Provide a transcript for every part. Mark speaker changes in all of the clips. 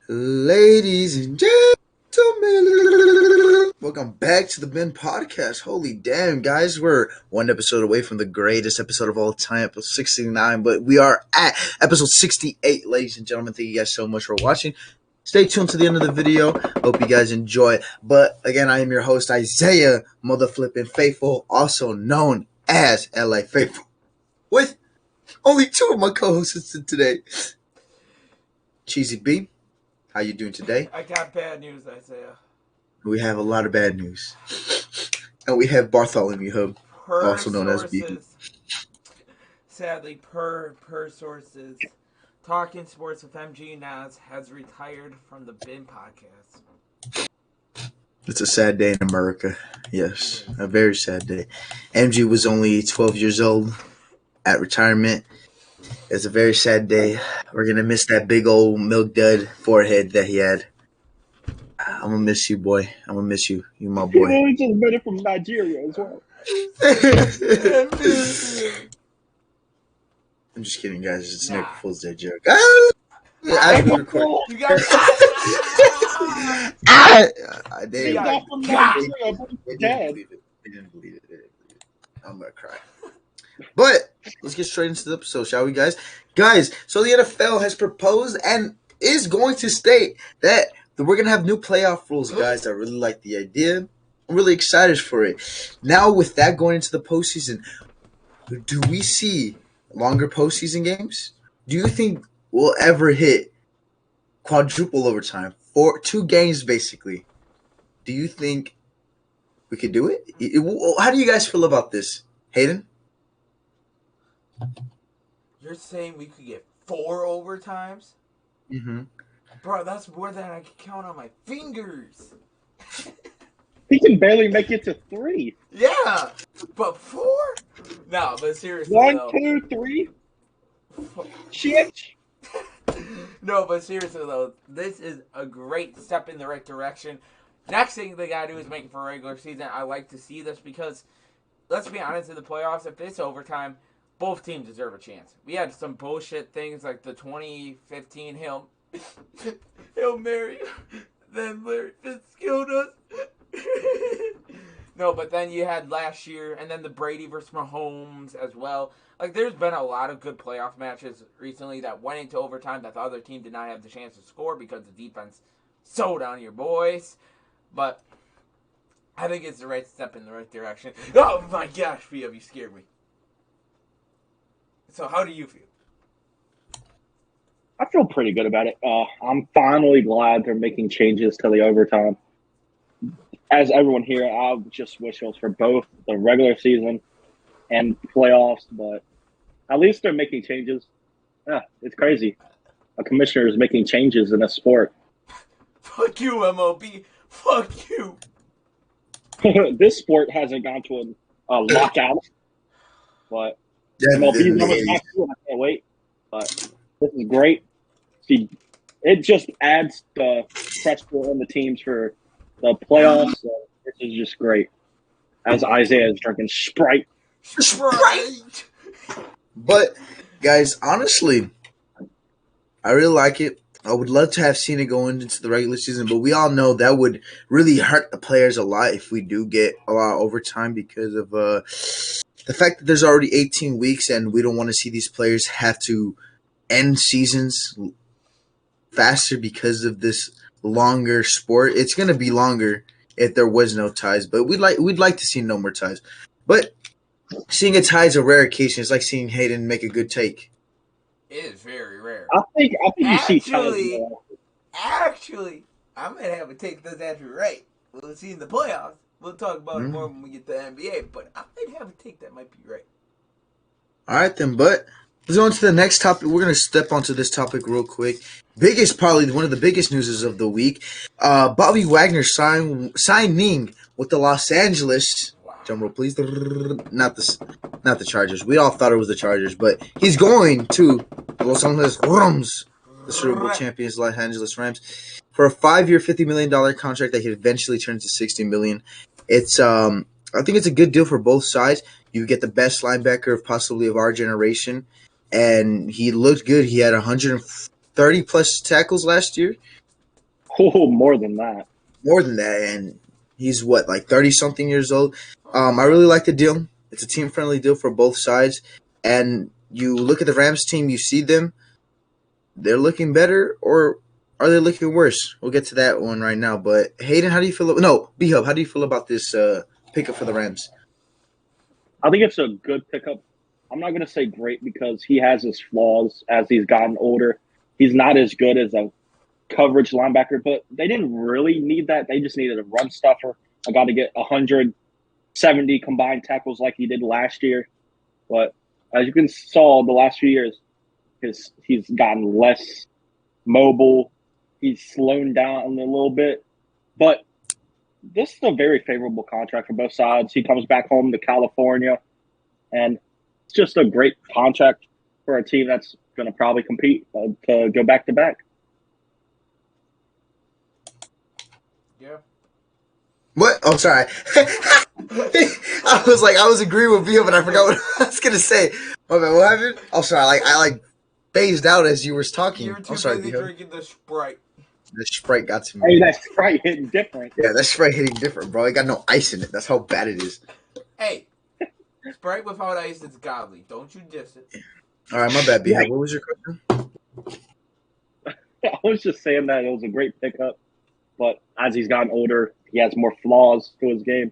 Speaker 1: Ladies and gentlemen, welcome back to the Ben Podcast. Holy damn, guys, we're one episode away from the greatest episode of all time, episode 69, but we are at episode 68, ladies and gentlemen. Thank you guys so much for watching. Stay tuned to the end of the video. Hope you guys enjoy. But again, I am your host, Isaiah Motherflippin' Faithful, also known as LA Faithful, with only two of my co-hosts today. Cheesy B. How you doing today?
Speaker 2: I got bad news, Isaiah.
Speaker 1: We have a lot of bad news. And we have Bartholomew Hub, also known as B.
Speaker 2: Sadly, per sources, Talking Sports with MG Naz has retired from the BIN podcast.
Speaker 1: It's a sad day in America. Yes, a very sad day. MG was only 12 years old at retirement. It's a very sad day. We're going to miss that big old milk dud forehead that he had. I'm going to miss you, boy. I'm going to miss you. You my boy.
Speaker 3: He just made it from Nigeria as well.
Speaker 1: I'm just kidding, guys. It's Nick Fool's Day joke.
Speaker 2: You got
Speaker 1: I did. They didn't believe it. I'm going to cry. But let's get straight into the episode, shall we, guys? Guys, so the NFL has proposed and is going to state that we're going to have new playoff rules, guys. I really like the idea. I'm really excited for it. Now, with that going into the postseason, do we see longer postseason games? Do you think we'll ever hit quadruple overtime? For 2 games, basically. Do you think we could do it? How do you guys feel about this? Hayden?
Speaker 2: You're saying we could get 4 overtimes?
Speaker 1: Mm-hmm.
Speaker 2: Bro, that's more than I can count on my fingers.
Speaker 3: He can barely make it to 3.
Speaker 2: Yeah, but 4? No, but seriously,
Speaker 3: 1,
Speaker 2: though.
Speaker 3: 2, 3. Shit.
Speaker 2: No, but seriously, though, this is a great step in the right direction. Next thing they gotta do is make it for regular season. I like to see this because, let's be honest, in the playoffs, if it's overtime, both teams deserve a chance. We had some bullshit things like the 2015 Hail Mary. Then Larry Fitz killed us. No, but then you had last year, and then the Brady versus Mahomes as well. Like, there's been a lot of good playoff matches recently that went into overtime that the other team did not have the chance to score because the defense sewed on your boys. But I think it's the right step in the right direction. Oh my gosh, Pia, you scared me. So how do you feel?
Speaker 3: I feel pretty good about it. I'm finally glad they're making changes to the overtime. As everyone here, I just wish it was for both the regular season and playoffs, but at least they're making changes. Yeah, it's crazy. A commissioner is making changes in a sport.
Speaker 2: Fuck you, MLB. Fuck you.
Speaker 3: This sport hasn't gone to a lockout, but MLB's almost back to it. I can't wait. But this is great. See, it just adds the pressure on the teams for the playoffs. So this is just great. As Isaiah is drinking Sprite.
Speaker 2: Sprite.
Speaker 1: But, guys, honestly, I really like it. I would love to have seen it going into the regular season, but we all know that would really hurt the players a lot if we do get a lot of overtime because of the fact that there's already 18 weeks and we don't want to see these players have to end seasons faster because of this longer sport. It's going to be longer if there was no ties, but we'd like to see no more ties. But seeing a tie is a rare occasion. It's like seeing Hayden make a good take.
Speaker 2: It is very rare.
Speaker 3: I think you see ties.
Speaker 2: Actually, I'm going to have a take that's actually right. We'll see in the playoffs. We'll talk about it more when we get to the NBA, but I might have a take that might be right.
Speaker 1: All right, then, but let's go on to the next topic. We're going to step onto this topic real quick. Probably one of the biggest news of the week. Bobby Wagner signing with the Los Angeles. Drum roll, please. Not the Chargers. We all thought it was the Chargers, but he's going to the Los Angeles Rams, the Super Bowl champions, Los Angeles Rams, for a 5-year, $50 million contract that could eventually turn to $60 million. It's I think it's a good deal for both sides. You get the best linebacker of our generation, and he looked good. He had 130 plus tackles last year.
Speaker 3: Oh, more than that.
Speaker 1: More than that, and he's what, like 30-something years old. I really like the deal. It's a team-friendly deal for both sides. And you look at the Rams team, you see them. They're looking better, or are they looking worse? We'll get to that one right now. But Hayden, how do you feel? No, B-Hub, how do you feel about this pickup for the Rams?
Speaker 3: I think it's a good pickup. I'm not going to say great because he has his flaws as he's gotten older. He's not as good as a coverage linebacker, but they didn't really need that. They just needed a run stuffer. I got to get 170 combined tackles like he did last year. But as you can saw the last few years, he's gotten less mobile. He's slowed down a little bit. But this is a very favorable contract for both sides. He comes back home to California, and it's just a great contract for a team that's going to probably compete to go back to back.
Speaker 2: Yeah.
Speaker 1: What? Oh, sorry. I was agreeing with B-Hub, and I forgot what I was gonna say. My bad. What happened? Oh, sorry. I phased out as you were talking.
Speaker 2: You were too
Speaker 1: I'm sorry,
Speaker 2: busy
Speaker 1: B-Hub.
Speaker 2: drinking the Sprite.
Speaker 1: The Sprite got to
Speaker 3: Hey,
Speaker 1: me.
Speaker 3: that's right, hitting different.
Speaker 1: Yeah, that Sprite hitting different, bro. It got no ice in it. That's how bad it is.
Speaker 2: Hey, Sprite without ice is godly. Don't you diss it.
Speaker 1: All right, my bad, B-Hub. What was your question?
Speaker 3: I was just saying that it was a great pickup, but as he's gotten older, he has more flaws to his game.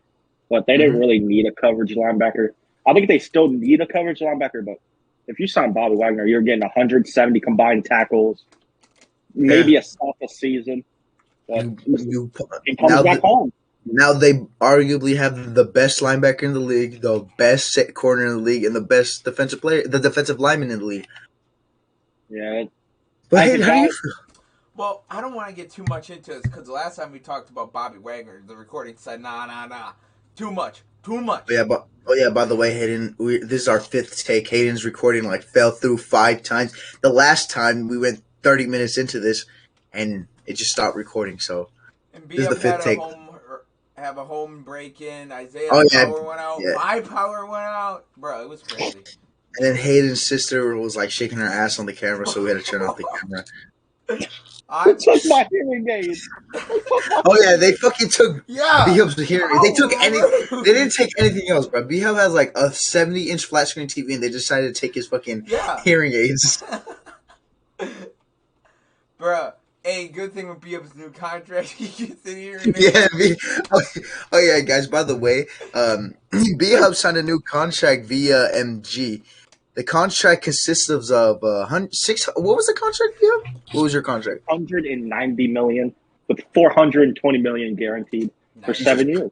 Speaker 3: But they didn't really need a coverage linebacker. I think they still need a coverage linebacker, but if you sign Bobby Wagner, you're getting 170 combined tackles, maybe a sack a season. But he comes back home.
Speaker 1: Now they arguably have the best linebacker in the league, the best set corner in the league, and the best defensive player, the defensive lineman in the league.
Speaker 3: Yeah.
Speaker 1: But hey, how do you feel?
Speaker 2: Well, I don't want to get too much into this because the last time we talked about Bobby Wagner, the recording said, nah. Too much.
Speaker 1: By the way, Hayden, this is our fifth take. Hayden's recording fell through 5 times. The last time we went 30 minutes into this, and it just stopped recording. So
Speaker 2: and
Speaker 1: this is the fifth take.
Speaker 2: Have a home break in. Isaiah's power went out.
Speaker 1: Yeah.
Speaker 2: My power went out. Bro, it was crazy.
Speaker 1: And then Hayden's sister was shaking her ass on the camera, so we had to turn off the camera.
Speaker 3: I took my hearing aids.
Speaker 1: Oh yeah, they fucking took B-Hub's hearing. They took anything. They didn't take anything else, bro. B-Hub has a 70-inch flat screen TV, and they decided to take his fucking hearing aids.
Speaker 2: Bruh, hey, good thing with B-Hub's new contract, he gets the hearing aids.
Speaker 1: Yeah, oh yeah, guys. By the way, B-Hub signed a new contract via MG. The contract consists of What was the contract, B-Hub? What was your contract?
Speaker 3: $190 million with $420 million guaranteed for 7 years.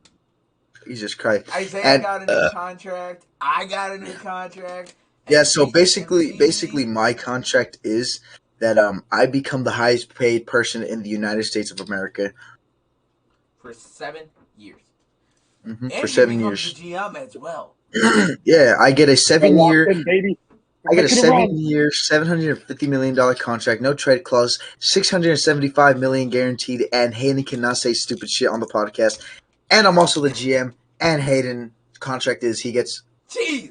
Speaker 1: Jesus Christ!
Speaker 2: Isaiah got a new contract. I got a new contract.
Speaker 1: Yeah, so basically, my contract is that I become the highest paid person in the United States of America
Speaker 2: for 7 years.
Speaker 1: Mm-hmm,
Speaker 2: and
Speaker 1: for 7 years.
Speaker 2: The GM as well.
Speaker 1: Yeah, I get a 7-year.
Speaker 3: Baby.
Speaker 1: I get a 7-year, $750 million contract, no trade clause, $675 million guaranteed, and Hayden cannot say stupid shit on the podcast. And I'm also the GM. And Hayden's contract is he gets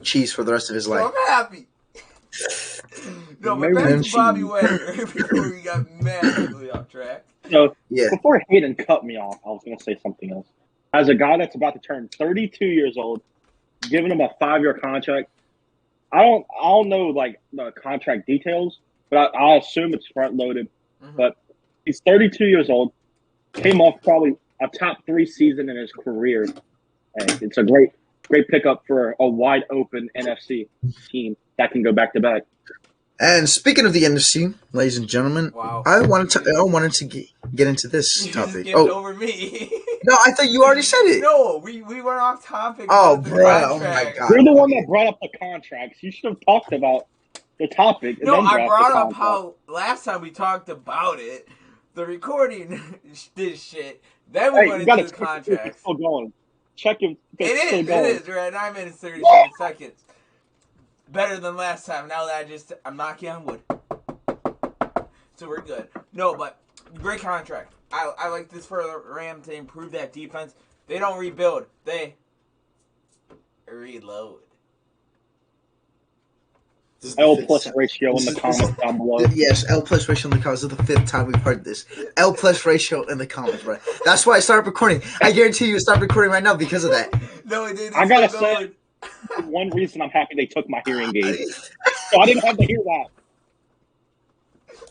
Speaker 1: cheese for the rest of his life.
Speaker 2: So I'm happy. No, but back to Bobby Wagner before we got massively off track.
Speaker 3: So before Hayden cut me off, I was going to say something else. As a guy that's about to turn 32 years old, giving him a 5-year contract. I don't know the contract details, but I assume it's front loaded. Mm-hmm. But he's 32 years old, came off probably a top 3 season in his career, and it's a great pickup for a wide open NFC team that can go back to back.
Speaker 1: And speaking of the NFC, ladies and gentlemen, I wanted to get into this topic.
Speaker 2: Over me.
Speaker 1: No, I thought you already said it.
Speaker 2: No, we went off topic.
Speaker 1: Oh, bro! Oh my God!
Speaker 3: You're the one that brought up the contracts. You should have talked about the topic.
Speaker 2: No, I brought up how last time we talked about it, the recording did shit. Then we went into the contracts.
Speaker 3: It's still going. Check him.
Speaker 2: It is. We're at 9 minutes 37 seconds. Better than last time. Now that I'm knocking on wood. So we're good. No, but great contract. I like this for the Rams to improve that defense. They don't rebuild. They reload.
Speaker 3: L plus ratio in the comments down below.
Speaker 1: Yes, L plus ratio in the comments. This is the 5th time we've heard this. L plus ratio in the comments, bro. That's why I started recording. I guarantee you, stop recording right now because of that.
Speaker 2: No, it didn't.
Speaker 3: I gotta say, one reason I'm happy they took my hearing aid, so I didn't have to hear that.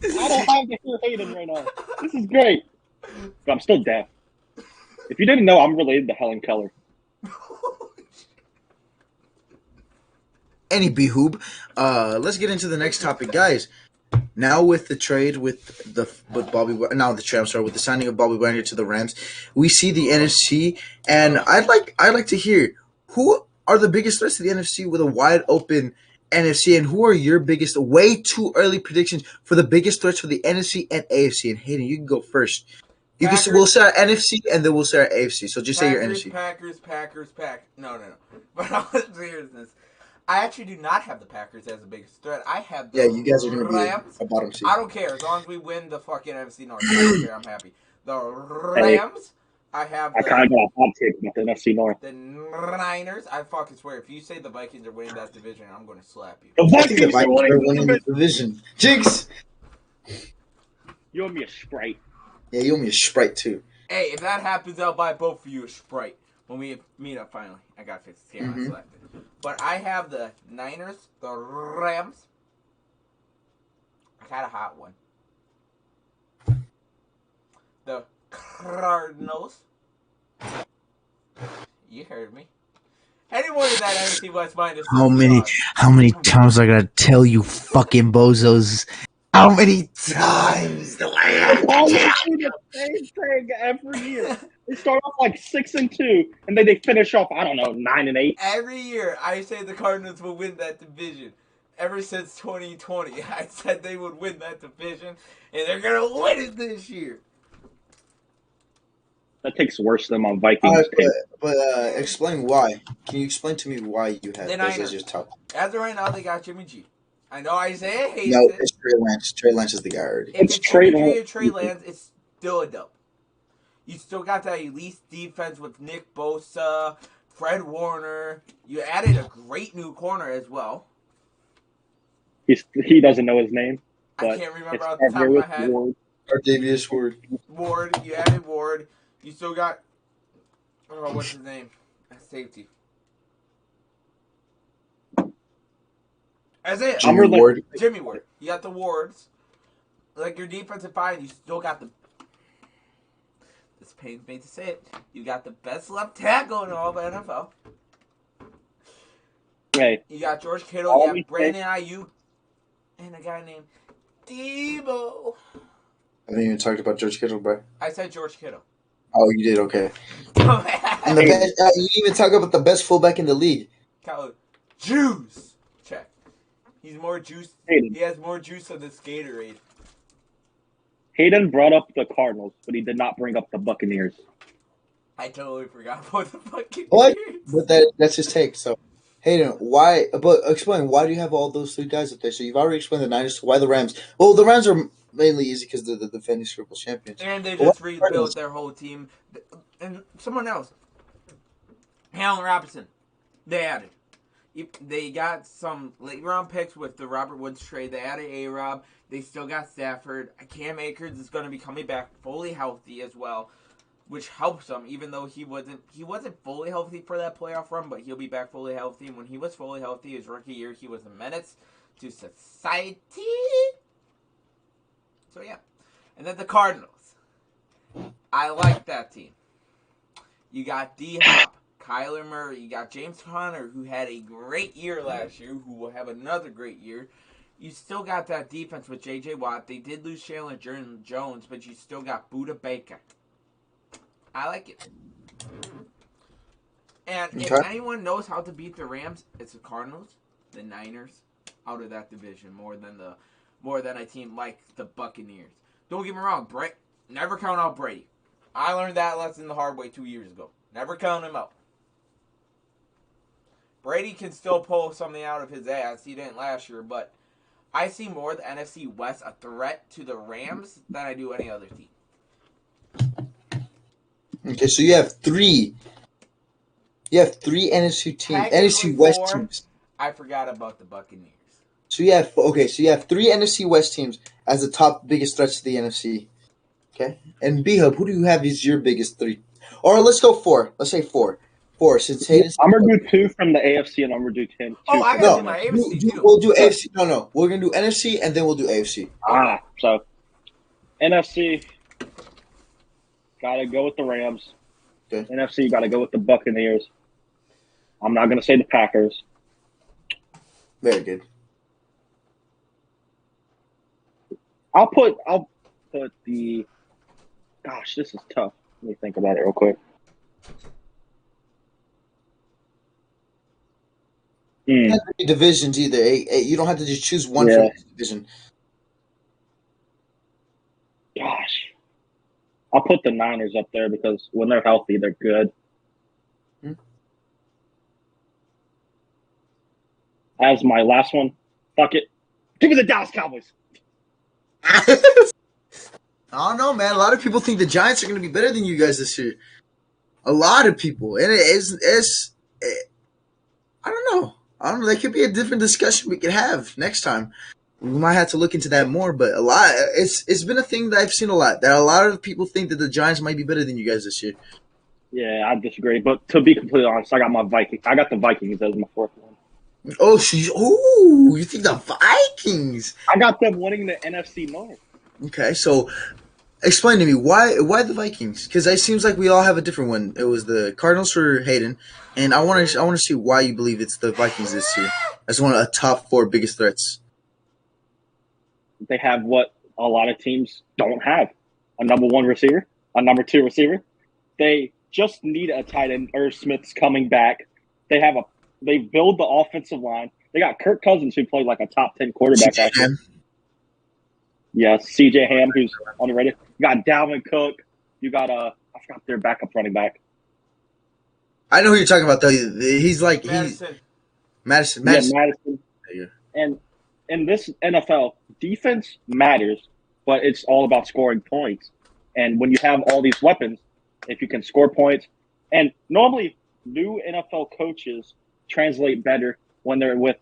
Speaker 3: I don't have to hear Hayden right now. This is great, but I'm still deaf. If you didn't know, I'm related to Helen Keller.
Speaker 1: Any behoob. Let's get into the next topic, guys. Now with the trade with the signing of Bobby Wagner to the Rams, we see the NFC, and I'd like to hear who are the biggest threats to the NFC with a wide open NFC, and who are your biggest way too early predictions for the biggest threats for the NFC and AFC. And Hayden, you can go first. We'll say our NFC and then we'll say our AFC. So just say your NFC.
Speaker 2: Packers. No. But all seriousness, I actually do not have the Packers as the biggest threat. I have the
Speaker 1: you guys are going to be a bottom seed.
Speaker 2: I don't care. As long as we win the fucking NFC North. I don't care. I'm happy. The Rams. I kind
Speaker 3: of got a hot take about the NFC North.
Speaker 2: The Niners. I fucking swear, if you say the Vikings are winning that division, I'm going to slap you.
Speaker 3: The Vikings
Speaker 1: are winning the division. Jinx!
Speaker 3: You owe me a Sprite.
Speaker 1: Yeah, you owe me a Sprite, too.
Speaker 2: Hey, if that happens, I'll buy both for you a Sprite. When we meet up finally. I got to fix this here. I slapped it. But I have the Niners, the Rams. I got a hot one. The Cardinals. You heard me. Anyone in that NFC West minus.
Speaker 1: How many times I gotta tell you, fucking bozos? How many times do I have to tell
Speaker 3: you? The same thing every year. They start off like 6-2, and then they finish off, I don't know, 9-8.
Speaker 2: Every year, I say the Cardinals will win that division. Ever since 2020, I said they would win that division, and they're gonna win it this year.
Speaker 3: That takes worse than my Vikings pick.
Speaker 1: But explain why. Can you explain to me why you have those as your top?
Speaker 2: As of right now, they got Jimmy G. I know Isaiah hates
Speaker 1: it.
Speaker 2: No,
Speaker 1: it's Trey Lance. Trey Lance is the guy already.
Speaker 2: If it's Trey Lance, it's still a dub. You still got that elite defense with Nick Bosa, Fred Warner. You added a great new corner as well.
Speaker 3: He doesn't know his name.
Speaker 2: I can't remember off the top of my head.
Speaker 1: Artavius Ward.
Speaker 2: Ward. You added Ward. You still got, what's his name? Safety. That's it.
Speaker 1: Jimmy Ward.
Speaker 2: Jimmy Ward. You got the Wards. Like your defensive line, you still got the. This pains me to say it. You got the best left tackle in all the NFL.
Speaker 3: Right.
Speaker 2: You got George Kittle. You have Brandon Ayuk, and a guy named Debo.
Speaker 1: I haven't even talked about George Kittle, bro.
Speaker 2: I said George Kittle.
Speaker 1: Oh, you did? Okay. And the best, you didn't even talk about the best fullback in the league.
Speaker 2: Juice. Check. He's more juice. He has more juice than this Gatorade.
Speaker 3: Hayden brought up the Cardinals, but he did not bring up the Buccaneers.
Speaker 2: I totally forgot about the Buccaneers.
Speaker 1: What? But that's his take. So, Hayden, why? But explain, why do you have all those three guys up there? So you've already explained the Niners. So why the Rams? Well, the Rams are mainly easy because they're the defending Super Bowl champions.
Speaker 2: And they just rebuilt their whole team. And someone else. Allen Robinson. They added. They got some late round picks with the Robert Woods trade. They added A-Rob. They still got Stafford. Cam Akers is going to be coming back fully healthy as well, which helps him, even though he wasn't fully healthy for that playoff run, but he'll be back fully healthy. And when he was fully healthy, his rookie year, he was a menace to society. So, yeah. And then the Cardinals. I like that team. You got D-Hop, Kyler Murray. You got James Conner, who had a great year last year, who will have another great year. You still got that defense with J.J. Watt. They did lose Chandler Jones, but you still got Buda Baker. I like it. And if anyone knows how to beat the Rams, it's the Cardinals, the Niners, out of that division more than a team like the Buccaneers. Don't get me wrong, never count out Brady. I learned that lesson the hard way 2 years ago. Never count him out. Brady can still pull something out of his ass. He didn't last year, but I see more the NFC West a threat to the Rams than I do any other team.
Speaker 1: Okay, so you have three NFC teams, NFC West teams.
Speaker 2: I forgot about the Buccaneers.
Speaker 1: So you have three NFC West teams as the top biggest threats to the NFC. Okay, and B-Hub, who do you have as your biggest three? Or let's go four. Let's say four. Four since Hayden's.
Speaker 3: I'm gonna do 2 from the AFC and I'm gonna do 2
Speaker 2: Oh, I
Speaker 3: from
Speaker 2: gotta
Speaker 3: the
Speaker 2: do my
Speaker 3: NFC.
Speaker 2: AFC too.
Speaker 1: We'll do AFC. No, we're gonna do NFC and then we'll do AFC.
Speaker 3: So NFC gotta go with the Rams.
Speaker 1: Okay.
Speaker 3: NFC gotta go with the Buccaneers. I'm not gonna say the Packers.
Speaker 1: Very good.
Speaker 3: I'll put the. Gosh, this is tough. Let me think about it real quick.
Speaker 1: It doesn't have to be divisions either. You don't have to just choose one from each division.
Speaker 3: Gosh. I'll put the Niners up there because when they're healthy, they're good. As my last one, fuck it. Give me the Dallas Cowboys.
Speaker 1: I don't know, man. A lot of people think the Giants are going to be better than you guys this year. A lot of people. And I don't know. That could be a different discussion we could have next time. We might have to look into that more, but it's been a thing that I've seen a lot. That a lot of people think that the Giants might be better than you guys this year.
Speaker 3: Yeah, I disagree. But to be completely honest, I got the Vikings as my fourth one.
Speaker 1: Oh, you think the Vikings?
Speaker 3: I got them winning the NFC North.
Speaker 1: Okay, so explain to me why the Vikings? Because it seems like we all have a different one. It was the Cardinals for Hayden, and I want to see why you believe it's the Vikings this year as one of the top 4 biggest threats.
Speaker 3: They have what a lot of teams don't have: a number 1 receiver, a number 2 receiver. They just need a tight end. Irv Smith's coming back. They build the offensive line. They got Kirk Cousins, who played like a top 10 quarterback. Yes, CJ Ham, who's underrated. You got Dalvin Cook. You got I forgot their backup running back.
Speaker 1: I know who you're talking about though. He's like Madison.
Speaker 3: Yeah, Madison. And in this NFL, defense matters, but it's all about scoring points. And when you have all these weapons, if you can score points, and normally new NFL coaches translate better when they're with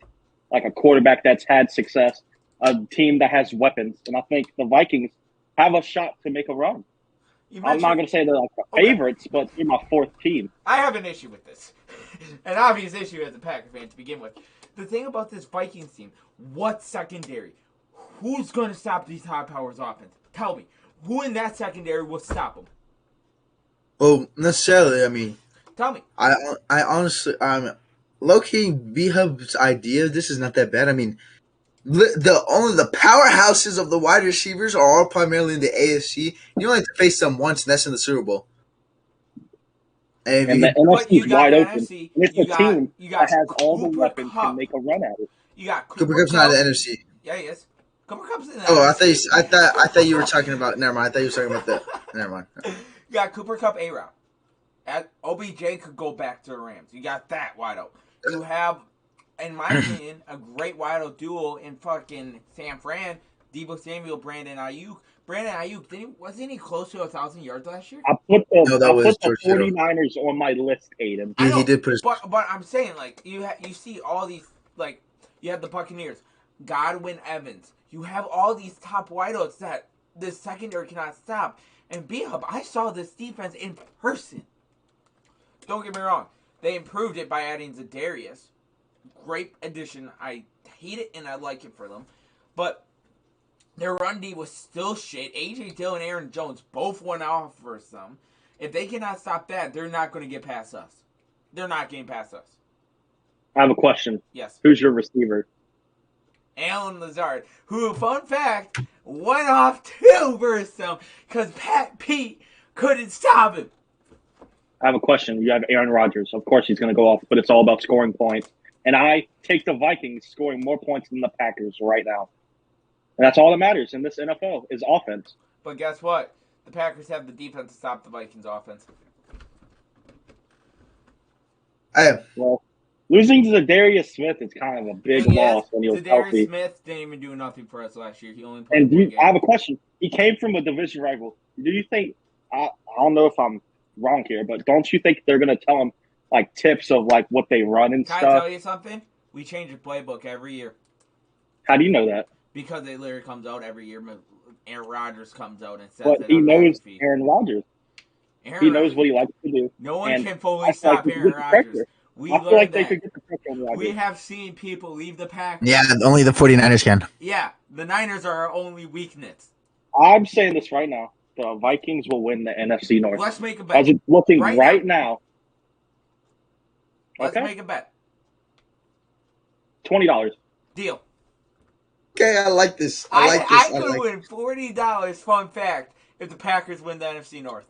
Speaker 3: like a quarterback that's had success, a team that has weapons. And I think the Vikings have a shot to make a run. I'm not going to say they're like the favorites, but they're my 4th team.
Speaker 2: I have an issue with this. An obvious issue as a Packer fan to begin with. The thing about this Vikings team, what secondary? Who's going to stop these high powers offense? Tell me. Who in that secondary will stop them?
Speaker 1: Well, necessarily, I mean.
Speaker 2: Tell me.
Speaker 1: I honestly, low-key, B-Hub's idea, this is not that bad. I mean, the powerhouses of the wide receivers are all primarily in the AFC. You only have to face them once, and that's in the Super Bowl.
Speaker 3: And the NFC is wide open. NFC, it's a team that has all the weapons to make a run at it.
Speaker 2: You got
Speaker 1: Cooper Kupp's not in the NFC.
Speaker 2: Yeah, he is. Cooper Kupp's in the
Speaker 1: NFC. I thought you were talking about. Never mind. I thought you were talking about that. Never mind.
Speaker 2: You got Cooper Kupp, A-Route. OBJ could go back to the Rams. You got that wide open. You have, in my opinion, a great wide open duo in fucking San Fran. Deebo Samuel, Brandon Ayuk. Brandon Ayuk, wasn't he close to 1,000 yards last year?
Speaker 3: I put the 49ers on my list, Aiden.
Speaker 1: Yeah, he did put his...
Speaker 2: But I'm saying, like, you see all these, like, you have the Buccaneers, Godwin, Evans. You have all these top wideouts that this secondary cannot stop. And B-Hub, I saw this defense in person. Don't get me wrong. They improved it by adding Zadarius. Great addition. I hate it and I like it for them. But their run D was still shit. A.J. Dillon and Aaron Jones both went off for some. If they cannot stop that, they're not going to get past us. They're not getting past us.
Speaker 3: I have a question.
Speaker 2: Yes.
Speaker 3: Who's your receiver?
Speaker 2: Allen Lazard, who, fun fact, went off too for some because Pete couldn't stop him.
Speaker 3: I have a question. You have Aaron Rodgers. Of course he's going to go off, but it's all about scoring points. And I take the Vikings scoring more points than the Packers right now. And that's all that matters in this NFL is offense.
Speaker 2: But guess what? The Packers have the defense to stop the Vikings' offense.
Speaker 3: Well, losing to Zadarius Smith is kind of a big loss when he was healthy.
Speaker 2: Zadarius Smith didn't even do nothing for us last year. He only played
Speaker 3: one game. I have a question. He came from a division rival. Do you think I don't know if I'm wrong here, but don't you think they're going to tell him like tips of like what they run and stuff?
Speaker 2: Can I tell you something? We change the playbook every year.
Speaker 3: How do you know that?
Speaker 2: Because it literally comes out every year. Aaron Rodgers comes out and says
Speaker 3: But
Speaker 2: it
Speaker 3: he
Speaker 2: on
Speaker 3: knows
Speaker 2: McAfee.
Speaker 3: Aaron Rodgers. He knows what he likes to do.
Speaker 2: No one
Speaker 3: And
Speaker 2: can fully
Speaker 3: I feel like
Speaker 2: stop
Speaker 3: they could
Speaker 2: Aaron
Speaker 3: get the
Speaker 2: Rodgers.
Speaker 3: pressure.
Speaker 2: We
Speaker 3: I feel
Speaker 2: learned
Speaker 3: like they
Speaker 2: that.
Speaker 3: could get the pressure on Rodgers.
Speaker 2: We have seen people leave the Packers.
Speaker 1: Yeah, only the 49ers can.
Speaker 2: Yeah, the Niners are our only weakness.
Speaker 3: I'm saying this right now. The Vikings will win the NFC North.
Speaker 2: Let's make a bet.
Speaker 3: As it's looking
Speaker 2: right
Speaker 3: now.
Speaker 2: Let's make a bet.
Speaker 3: $20.
Speaker 2: Deal.
Speaker 1: Okay, I like this. I
Speaker 2: could win $40, fun fact, if the Packers win the NFC North.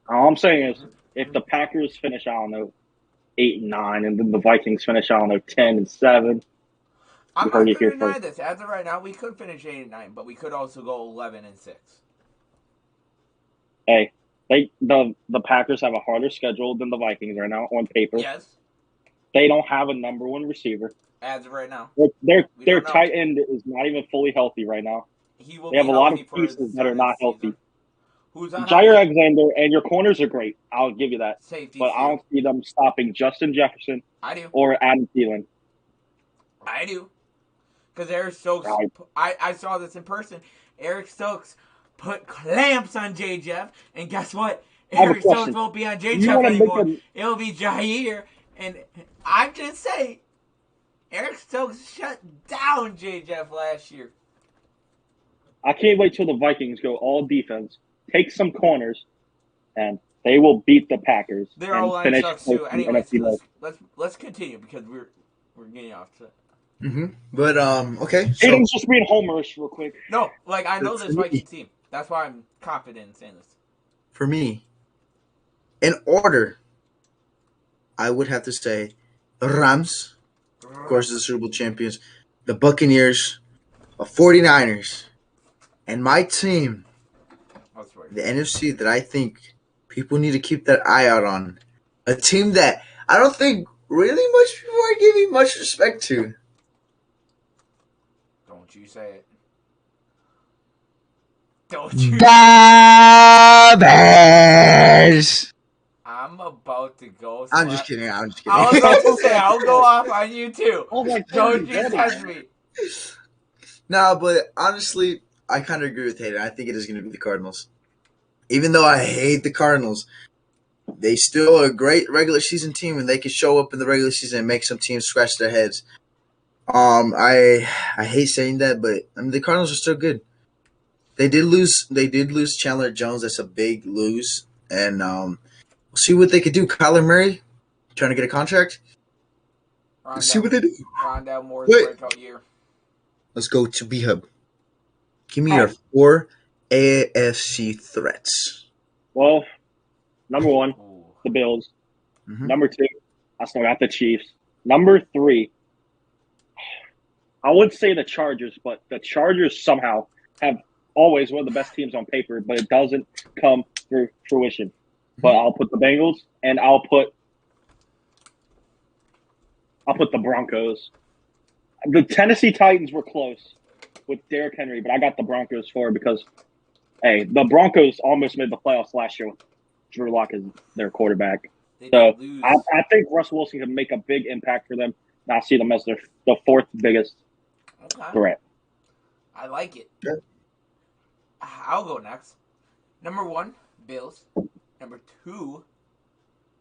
Speaker 3: All I'm saying is, if the Packers finish, I don't know, 8-9, and then the Vikings finish, I don't know, 10-7.
Speaker 2: I'm not going to deny this. As of right now, we could finish 8-9, but we could also go 11-6.
Speaker 3: Hey, the Packers have a harder schedule than the Vikings right now on paper.
Speaker 2: Yes.
Speaker 3: They don't have a number one receiver.
Speaker 2: As of right now.
Speaker 3: Their tight end is not even fully healthy right now. They have a lot of pieces that are not healthy.
Speaker 2: Who's on
Speaker 3: Jair Alexander and your corners are great. I'll give you that.
Speaker 2: Safety.
Speaker 3: But I don't see them stopping Justin Jefferson.
Speaker 2: I do.
Speaker 3: Or Adam Thielen.
Speaker 2: I do. Because Eric Stokes,
Speaker 3: right.
Speaker 2: I saw this in person. Eric Stokes put clamps on J. Jeff, and guess what? Eric Stokes won't be on J. Jeff anymore. It'll be Jair. And I'm just saying, Eric Stokes shut down J. Jeff last year.
Speaker 3: I can't wait till the Vikings go all defense, take some corners, and they will beat the Packers.
Speaker 2: Their O-line sucks too. Anyway, let's continue because we're getting off to.
Speaker 1: But okay.
Speaker 3: So, Aiden's just being homerish real quick.
Speaker 2: No, like I know this Vikings team. That's why I'm confident in saying this.
Speaker 1: For me, in order, I would have to say the Rams, of course, the Super Bowl champions, the Buccaneers, the 49ers, and my team, the NFC that I think people need to keep their eye out on. A team that I don't think really much people are giving much respect to.
Speaker 2: Don't you say it. Don't you
Speaker 1: The Bears!
Speaker 2: I'm about to go.
Speaker 1: I'm just kidding.
Speaker 2: I was about to say, I'll go off on you too.
Speaker 3: Oh my God,
Speaker 2: don't you touch me.
Speaker 1: No, but honestly, I kind of agree with Hayden. I think it is going to be the Cardinals. Even though I hate the Cardinals, they still are a great regular season team, and they can show up in the regular season and make some teams scratch their heads. I hate saying that, but I mean the Cardinals are still good. They did lose Chandler Jones. That's a big lose, and we'll see what they could do. Kyler Murray trying to get a contract. We'll see what they do.
Speaker 2: Rondell Moore's breakout year.
Speaker 1: Let's go to B-Hub. Give me your 4 AFC threats.
Speaker 3: Well, number 1, the Bills.
Speaker 1: Mm-hmm.
Speaker 3: Number 2, I still got the Chiefs. Number 3, I would say the Chargers, but the Chargers somehow have always one of the best teams on paper, but it doesn't come through fruition. But I'll put the Bengals, and I'll put the Broncos. The Tennessee Titans were close with Derrick Henry, but I got the Broncos for it because, hey, the Broncos almost made the playoffs last year with Drew Lock as their quarterback. So I think Russell Wilson can make a big impact for them, and I see them as the 4th biggest threat.
Speaker 2: I like it.
Speaker 1: Sure.
Speaker 2: I'll go next. Number 1, Bills. Number 2,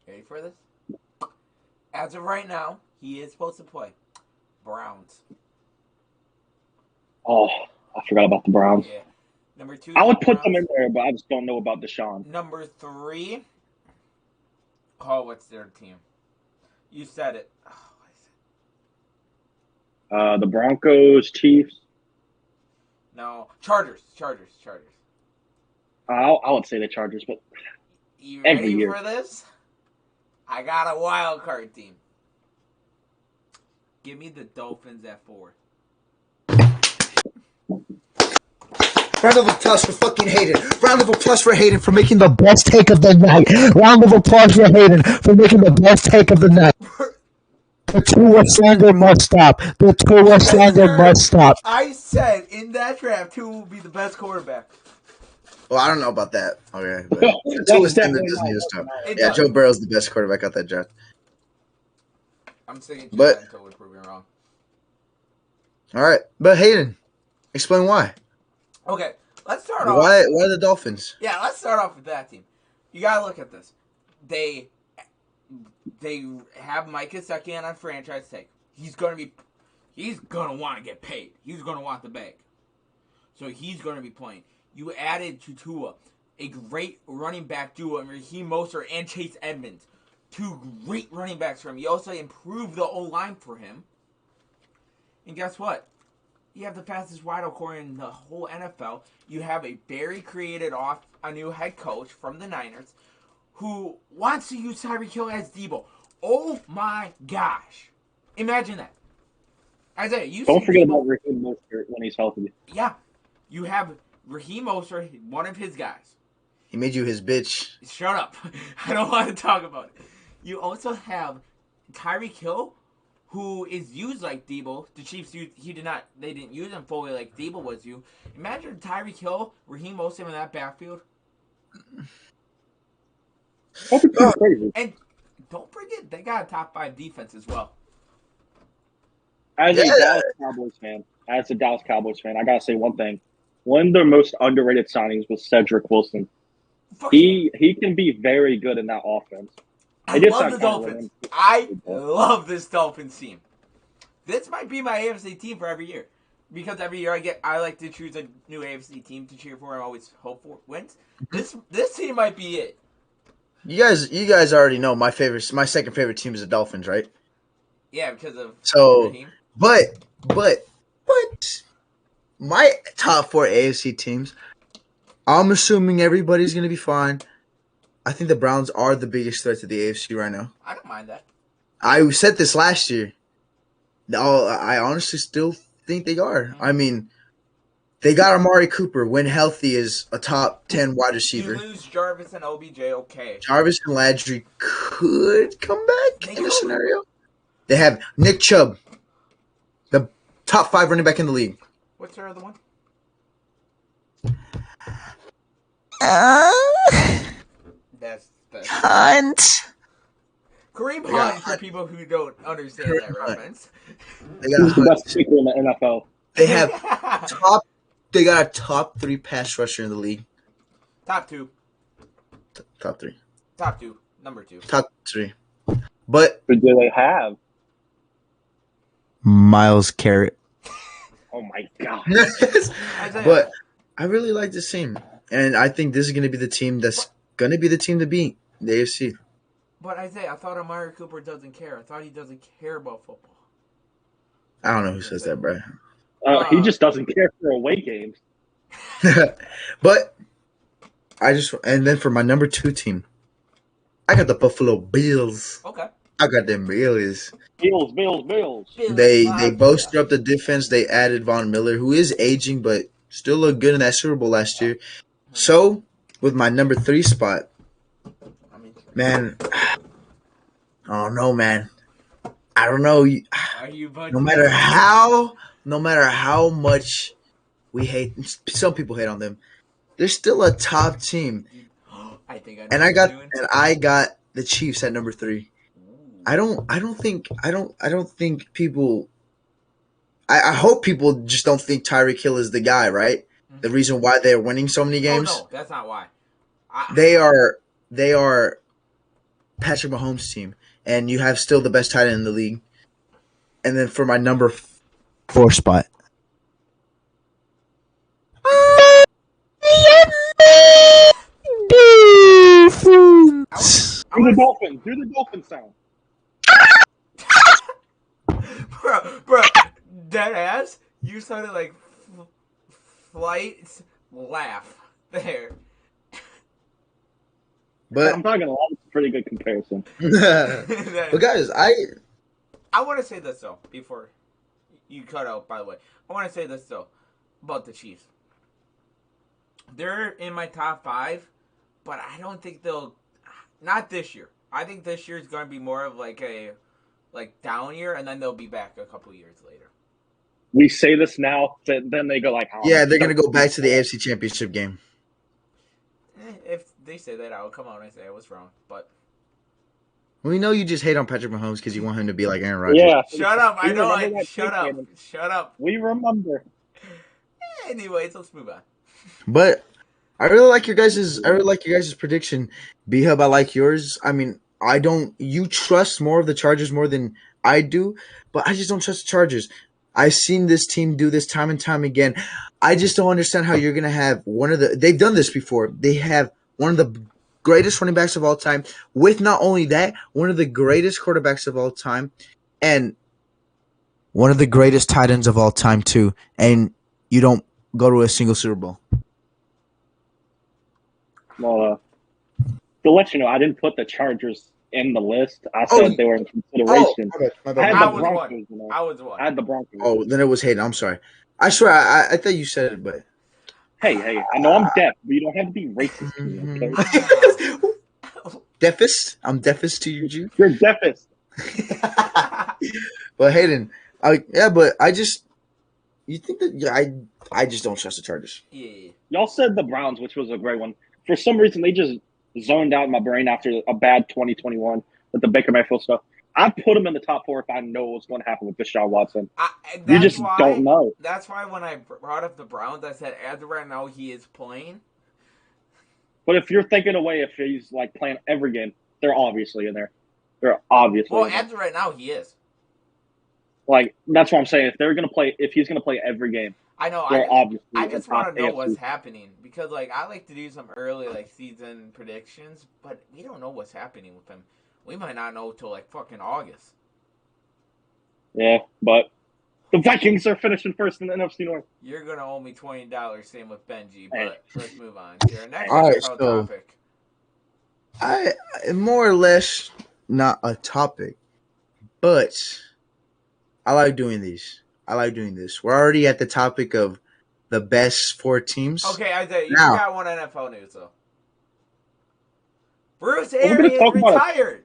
Speaker 2: ready for this? As of right now, he is supposed to play Browns.
Speaker 3: Oh, I forgot about the Browns.
Speaker 2: Yeah. Number 2,
Speaker 3: I would put them in there, but I just don't know about Deshaun.
Speaker 2: Number 3, what's their team? You said it.
Speaker 3: The Broncos, Chiefs.
Speaker 2: No, Chargers.
Speaker 3: I would say the Chargers, but
Speaker 2: you
Speaker 3: every
Speaker 2: ready
Speaker 3: year.
Speaker 2: for this? I got a wild card team. Give me the Dolphins at 4.
Speaker 1: Round of applause for fucking Hayden. Round of applause for Hayden for making the best take of the night. Round of applause for Hayden for making the best take of the night. The Tua slander must stop. The Tua slander must stop.
Speaker 2: I said in that draft, Tua will be the best quarterback.
Speaker 1: Well, I don't know about that. Okay, but Tua slander does need to stop. Yeah, Joe Burrow's the best quarterback out that draft.
Speaker 2: I'm saying
Speaker 1: but
Speaker 2: until we're proving wrong.
Speaker 1: All right, but Hayden, explain why.
Speaker 2: Okay, let's start off.
Speaker 1: Why the Dolphins?
Speaker 2: Yeah, let's start off with that team. You gotta look at this. They have Mike Gesicki on franchise tag. He's gonna want to get paid. He's gonna want the bag. So he's gonna be playing. You added to Tua a great running back duo in Raheem Mostert and Chase Edmonds. Two great running backs for him. You also improved the O-line for him. And guess what? You have the fastest wide core in the whole NFL. You have a very creative a new head coach from the Niners who wants to use Tyreek Hill as Debo. Oh my gosh. Imagine that. Isaiah,
Speaker 3: don't forget about Raheem Mostert when he's healthy.
Speaker 2: Yeah. You have Raheem Mostert, one of his guys.
Speaker 1: He made you his bitch.
Speaker 2: Shut up. I don't want to talk about it. You also have Tyreek Hill, who is used like Debo. The Chiefs they didn't use him fully like Debo was used. Imagine Tyreek Hill, Raheem Mostert in that backfield.
Speaker 3: That's crazy.
Speaker 2: And don't forget, they got a top 5 defense as well.
Speaker 3: As a Dallas Cowboys fan, I gotta say one thing. One of their most underrated signings was Cedric Wilson. He can be very good in that offense.
Speaker 2: I love the Dolphins. I love this Dolphins team. This might be my AFC team for every year. Because every year I like to choose a new AFC team to cheer for and always hope for wins. This team might be it.
Speaker 1: You guys already know my second favorite team is the Dolphins, right?
Speaker 2: Yeah, because of
Speaker 1: Raheem. But my top 4 AFC teams, I'm assuming everybody's gonna be fine. I think the Browns are the biggest threat to the AFC right now.
Speaker 2: I don't mind that.
Speaker 1: I said this last year. No, I honestly still think they are. Mm-hmm. I mean, they got Amari Cooper when healthy is a top 10 wide receiver.
Speaker 2: You lose Jarvis and OBJ, okay.
Speaker 1: Jarvis and Landry could come back in this scenario. They have Nick Chubb, the top 5 running back in the league.
Speaker 2: What's their other one? That's
Speaker 1: Hunt.
Speaker 2: Kareem Hunt, for people who don't understand Kareem that reference.
Speaker 3: They got the best kicker in the NFL.
Speaker 1: They have They got a top 3 pass rusher in the league.
Speaker 2: Top 2.
Speaker 1: Top 3.
Speaker 2: Top 2. Number 2.
Speaker 1: Top 3. But
Speaker 3: who do they have?
Speaker 1: Myles Garrett.
Speaker 3: Oh my god!
Speaker 1: But I really like this team, and I think this is going to be the team that's going to be the team to beat the AFC.
Speaker 2: But Isaiah, I thought Amari Cooper doesn't care. I thought he doesn't care about football.
Speaker 1: I don't know who says that, bro.
Speaker 3: He just doesn't care for away games.
Speaker 1: But and then for my number 2 team, I got the Buffalo Bills.
Speaker 2: Okay.
Speaker 1: I got them Bills.
Speaker 3: Bills.
Speaker 1: They bolstered up the defense. They added Von Miller, who is aging, but still looked good in that Super Bowl last year. So, with my number 3 spot, man, I don't know, man. I don't know. No matter how much we hate, some people hate on them, they're still a top team. I got the Chiefs at number 3. I don't think people. I hope people just don't think Tyreek Hill is the guy, right? Mm-hmm. The reason why they're winning so many games.
Speaker 2: Oh no, that's not why.
Speaker 1: They are Patrick Mahomes' team, and you have still the best tight end in the league. And then for my number 4 spot.
Speaker 3: Do the dolphin sound.
Speaker 2: Bro, dead ass. You sounded like Flight's laugh there.
Speaker 3: But I'm not gonna lie, it's a pretty good comparison.
Speaker 1: But guys,
Speaker 2: I want to say this though before you cut out. By the way, I want to say this though about the Chiefs. They're in my top 5, but I don't think they'll. Not this year. I think this year is going to be more of like a down year, and then they'll be back a couple years later.
Speaker 3: We say this now, then they go like, oh,
Speaker 1: yeah, they're going to go back to the AFC Championship game.
Speaker 2: If they say that, I'll come on and say I was wrong. But
Speaker 1: We know you just hate on Patrick Mahomes because you want him to be like Aaron Rodgers.
Speaker 3: Yeah.
Speaker 2: Shut up! I
Speaker 3: We
Speaker 2: know.
Speaker 3: remember that
Speaker 2: Shut
Speaker 3: take,
Speaker 2: up!
Speaker 3: Cannon.
Speaker 2: Shut up!
Speaker 3: We remember.
Speaker 2: Anyways, let's move on.
Speaker 1: But I really like your guys' prediction. B-Hub, I like yours. I mean, I don't you trust more of the Chargers more than I do, but I just don't trust the Chargers. I've seen this team do this time and time again. I just don't understand how you're gonna have they've done this before. They have one of the greatest running backs of all time, with not only that, one of the greatest quarterbacks of all time, and one of the greatest tight ends of all time too, and you don't go to a single Super Bowl.
Speaker 3: Well, to let you know, I didn't put the Chargers in the list. I said they were in consideration.
Speaker 1: My
Speaker 3: I
Speaker 1: bad.
Speaker 3: had
Speaker 2: I
Speaker 3: the
Speaker 2: was
Speaker 3: Broncos.
Speaker 2: one.
Speaker 3: You know.
Speaker 2: I was one.
Speaker 3: I had the Broncos.
Speaker 1: Oh, then it was Hayden. I'm sorry. I swear, I thought you said it, but
Speaker 3: Hey, I know I'm deaf, but you don't have to be racist to me, okay?
Speaker 1: deafest. I'm deafest to you, Jew.
Speaker 3: You're deafest.
Speaker 1: But Hayden, but you think that I just don't trust the Chargers.
Speaker 2: Yeah.
Speaker 3: Y'all said the Browns, which was a great one. For some reason, they just zoned out in my brain after a bad 2021 with the Baker Mayfield stuff. I put them in the top 4 if I know what's going to happen with Deshaun Watson. You just don't know.
Speaker 2: That's why when I brought up the Browns, I said as of right now he is playing.
Speaker 3: But if you're thinking away, if he's like playing every game, they're obviously in there. They're obviously.
Speaker 2: Well,
Speaker 3: in there.
Speaker 2: as of right now he is.
Speaker 3: Like that's what I'm saying. If he's gonna play every game,
Speaker 2: I know.
Speaker 3: they're obviously.
Speaker 2: I just want to know
Speaker 3: AFC.
Speaker 2: what's happening because like I like to do some early like season predictions, but we don't know what's happening with him. We might not know till like fucking August.
Speaker 3: Yeah, but the Vikings are finishing first in the NFC North.
Speaker 2: You're gonna owe me $20. Same with Benji, but
Speaker 3: Hey.
Speaker 2: let's move on to our next
Speaker 1: All right,
Speaker 2: NFL
Speaker 1: so-
Speaker 2: topic.
Speaker 1: I more or less not a topic, but I like doing these. I like doing this. We're already at the topic of the best 4 teams.
Speaker 2: Okay, Isaiah, you
Speaker 1: Now-
Speaker 2: forgot one NFL news though. Bruce
Speaker 3: We're gonna
Speaker 2: Arians
Speaker 3: talk about it.
Speaker 2: retired.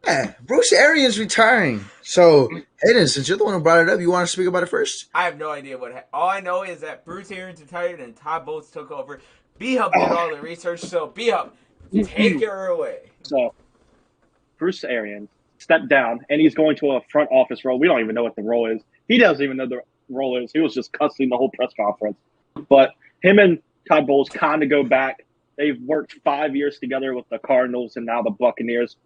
Speaker 1: Yeah, Bruce Arians retiring. So, Hayden, since you're the one who brought it up, you want to speak about it first?
Speaker 2: I have no idea all I know is that Bruce Arians retired and Todd Bowles took over. B-Hub did all the research, so B-Hub, take her away.
Speaker 3: So, Bruce Arians stepped down, and he's going to a front office role. We don't even know what the role is. He doesn't even know the role is. He was just cussing the whole press conference. But him and Todd Bowles kind of go back. They've worked 5 years together with the Cardinals and now the Buccaneers.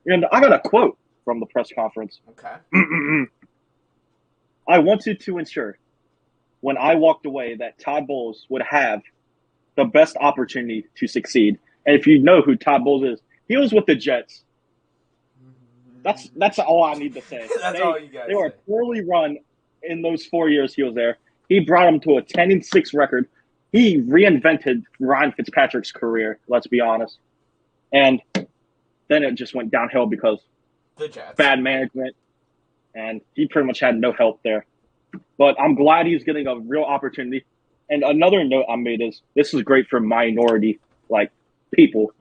Speaker 3: And I got a quote from the press conference.
Speaker 2: Okay.
Speaker 3: I wanted to ensure when I walked away that Todd Bowles would have the best opportunity to succeed. And if you know who Todd Bowles is, he was with the Jets. That's all I need to say.
Speaker 2: That's all you guys
Speaker 3: They were
Speaker 2: say.
Speaker 3: poorly run in those 4 years he was there. He brought them to a 10-6 record. He reinvented Ryan Fitzpatrick's career, let's be honest. And then it just went downhill because
Speaker 2: The Jets.
Speaker 3: bad management, and he pretty much had no help there. But I'm glad he's getting a real opportunity. And another note I made is this is great for minority people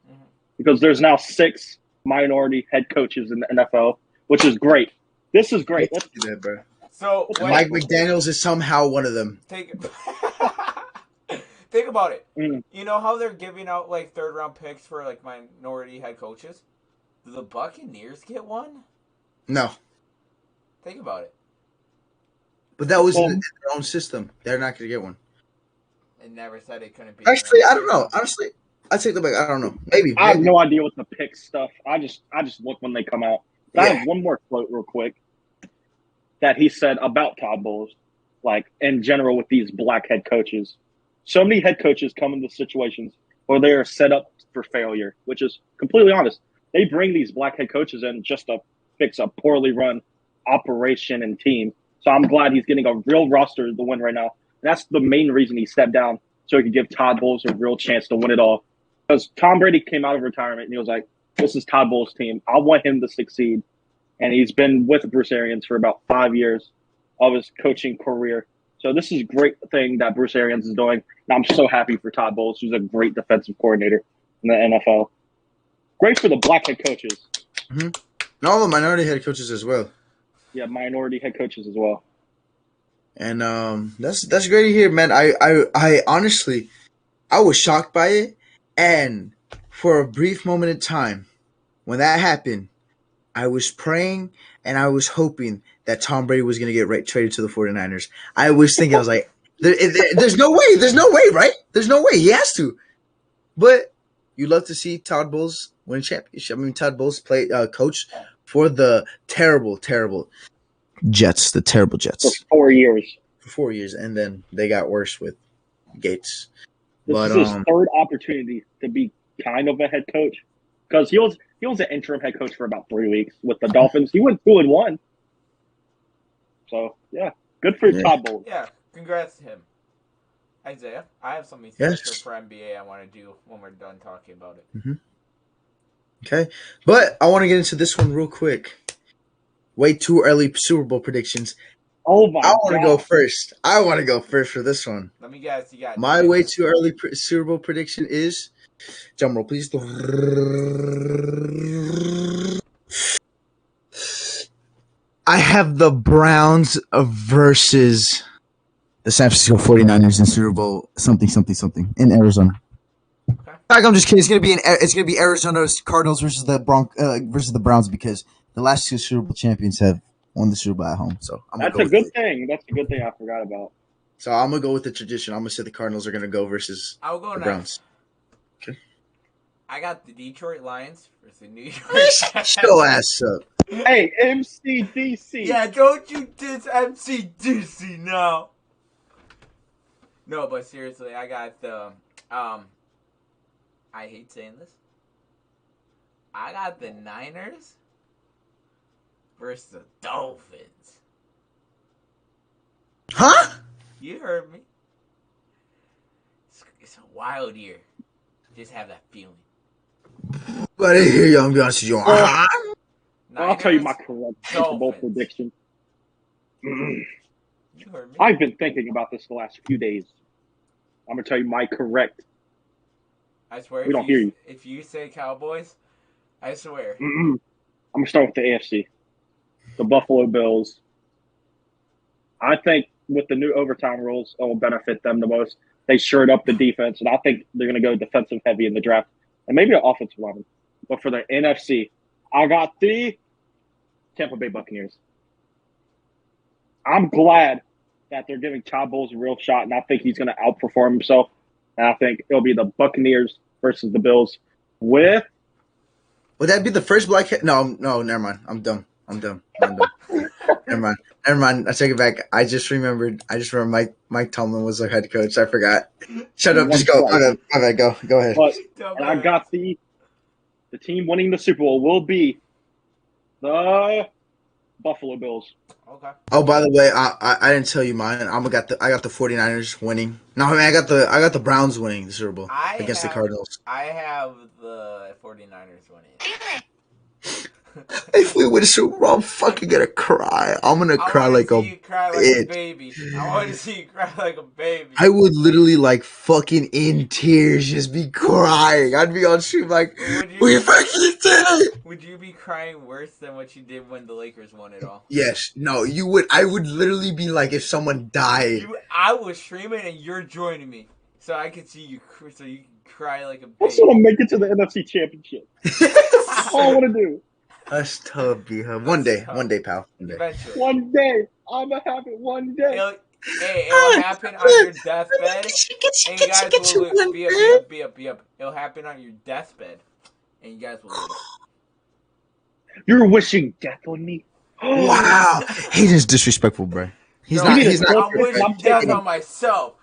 Speaker 3: because there's now 6 minority head coaches in the NFL, which is great. This is great.
Speaker 1: Do that, bro.
Speaker 2: So
Speaker 1: Mike McDaniels is somehow one of them.
Speaker 2: think about it.
Speaker 3: Mm.
Speaker 2: You know how they're giving out like 3rd round picks for like minority head coaches? Do the Buccaneers get one?
Speaker 1: No,
Speaker 2: Think about it.
Speaker 1: but that was in their own system. They're not going to get one.
Speaker 2: It never said it couldn't be.
Speaker 1: Actually, I don't know. Honestly, I take the back. I don't know. Maybe.
Speaker 3: I have no idea what the pick stuff. I just look when they come out. But I
Speaker 1: Yeah.
Speaker 3: have one more quote real quick that he said about Todd Bowles, like in general with these black head coaches. So many head coaches come into situations where they are set up for failure, which is completely honest. They bring these black head coaches in just to fix a poorly run operation and team. So I'm glad he's getting a real roster to win right now. And that's the main reason he stepped down, so he could give Todd Bowles a real chance to win it all. Because Tom Brady came out of retirement and he was like, this is Todd Bowles' team. I want him to succeed. And he's been with Bruce Arians for about 5 years of his coaching career. So this is a great thing that Bruce Arians is doing. And I'm so happy for Todd Bowles, who's a great defensive coordinator in the NFL. Great for the black head coaches.
Speaker 1: And all the minority head coaches as well.
Speaker 3: Yeah, minority head coaches as well.
Speaker 1: And that's great to hear, man. I honestly, I was shocked by it, and for a brief moment in time, when that happened, I was praying and I was hoping that Tom Brady was going to get traded to the 49ers. I was thinking, I was like, there's no way. There's no way, right? There's no way. He has to. But you love to see Todd Bowles win a championship. I mean, Todd Bowles play coach for the terrible Jets, the terrible Jets.
Speaker 3: For 4 years.
Speaker 1: For 4 years, and then they got worse with Gates.
Speaker 3: This is his third opportunity to be kind of a head coach, because he was an interim head coach for about 3 weeks with the Dolphins. He went 2-1. So yeah, good for Todd Bowles.
Speaker 2: Yeah, congrats to him. Isaiah, I have something special for NBA I want to do when we're done talking about it.
Speaker 1: Mm-hmm. Okay, but I want to get into this one real quick. Way too early Super Bowl predictions.
Speaker 3: Oh my!
Speaker 1: I want to go first. I want to go first for this one.
Speaker 2: Let me guess. You got
Speaker 1: my way too early Super Bowl prediction is. Drum roll, please. I have the Browns versus the San Francisco 49ers in Super Bowl something in Arizona. Okay. I'm just kidding. It's gonna be Arizona's Cardinals versus the Browns, because the last two Super Bowl champions have won the Super Bowl at home. So
Speaker 3: that's a good thing. That's a good thing I forgot about.
Speaker 1: So I'm gonna go with the tradition. I'm gonna say the Cardinals are gonna go versus the Browns. Okay.
Speaker 2: I got the Detroit Lions versus the New York Jets.
Speaker 1: Show ass up.
Speaker 3: Hey, MCDC.
Speaker 2: Yeah, don't you diss MCDC now. No, but seriously, I got the I hate saying this. I got the Niners versus the Dolphins.
Speaker 1: Huh?
Speaker 2: You heard me. It's a wild year. Just have that feeling.
Speaker 1: But I hear you. I'm going to you.
Speaker 3: I'll tell you my correct Super Bowl prediction.
Speaker 2: You heard me.
Speaker 3: I've been thinking about this the last few days. I'm going to tell you my correct.
Speaker 2: I swear.
Speaker 3: We don't hear you.
Speaker 2: If you say Cowboys, I swear.
Speaker 3: I'm going to start with the AFC. The Buffalo Bills. I think with the new overtime rules, it will benefit them the most. They shored up the defense, and I think they're going to go defensive heavy in the draft, and maybe an offensive line. But for the NFC, I got the Tampa Bay Buccaneers. I'm glad that they're giving Todd Bowles a real shot, and I think he's going to outperform himself. And I think it'll be the Buccaneers versus the Bills with.
Speaker 1: Would that be the first black? No, never mind. I'm dumb. Never mind. I take it back. I just remembered Mike Tomlin was their head coach. I forgot. Shut up. Just go. My bad. Go ahead.
Speaker 3: And I got the team winning the Super Bowl will be the Buffalo Bills.
Speaker 2: Okay.
Speaker 1: Oh, by the way, I didn't tell you mine. I got the 49ers winning. No, I mean I got the Browns winning the Super Bowl against the Cardinals.
Speaker 2: I have the 49ers winning.
Speaker 1: If we win a Super Bowl, I'm fucking gonna cry. I'm gonna cry like a
Speaker 2: baby. I want to see you cry like a baby.
Speaker 1: I would literally fucking in tears just be crying. I'd be on stream like, we fucking did it.
Speaker 2: Would you be crying worse than what you did when the Lakers won it all?
Speaker 1: Yes. No, you would. I would literally be like if someone died.
Speaker 2: I was streaming and you're joining me. So I could see you, so you can cry like a baby.
Speaker 3: I just want to make it to the NFC Championship. That's all I want to do.
Speaker 1: Us tubby, huh? One day, pal. One day.
Speaker 2: Eventually.
Speaker 3: One day. I'm going to have it one day.
Speaker 2: It'll happen on your deathbed. And you guys will be up. It'll happen on your deathbed. And you guys will live.
Speaker 3: You're wishing death on me?
Speaker 1: Wow. He's just disrespectful, bro. He's not.
Speaker 2: I'm wishing death on myself.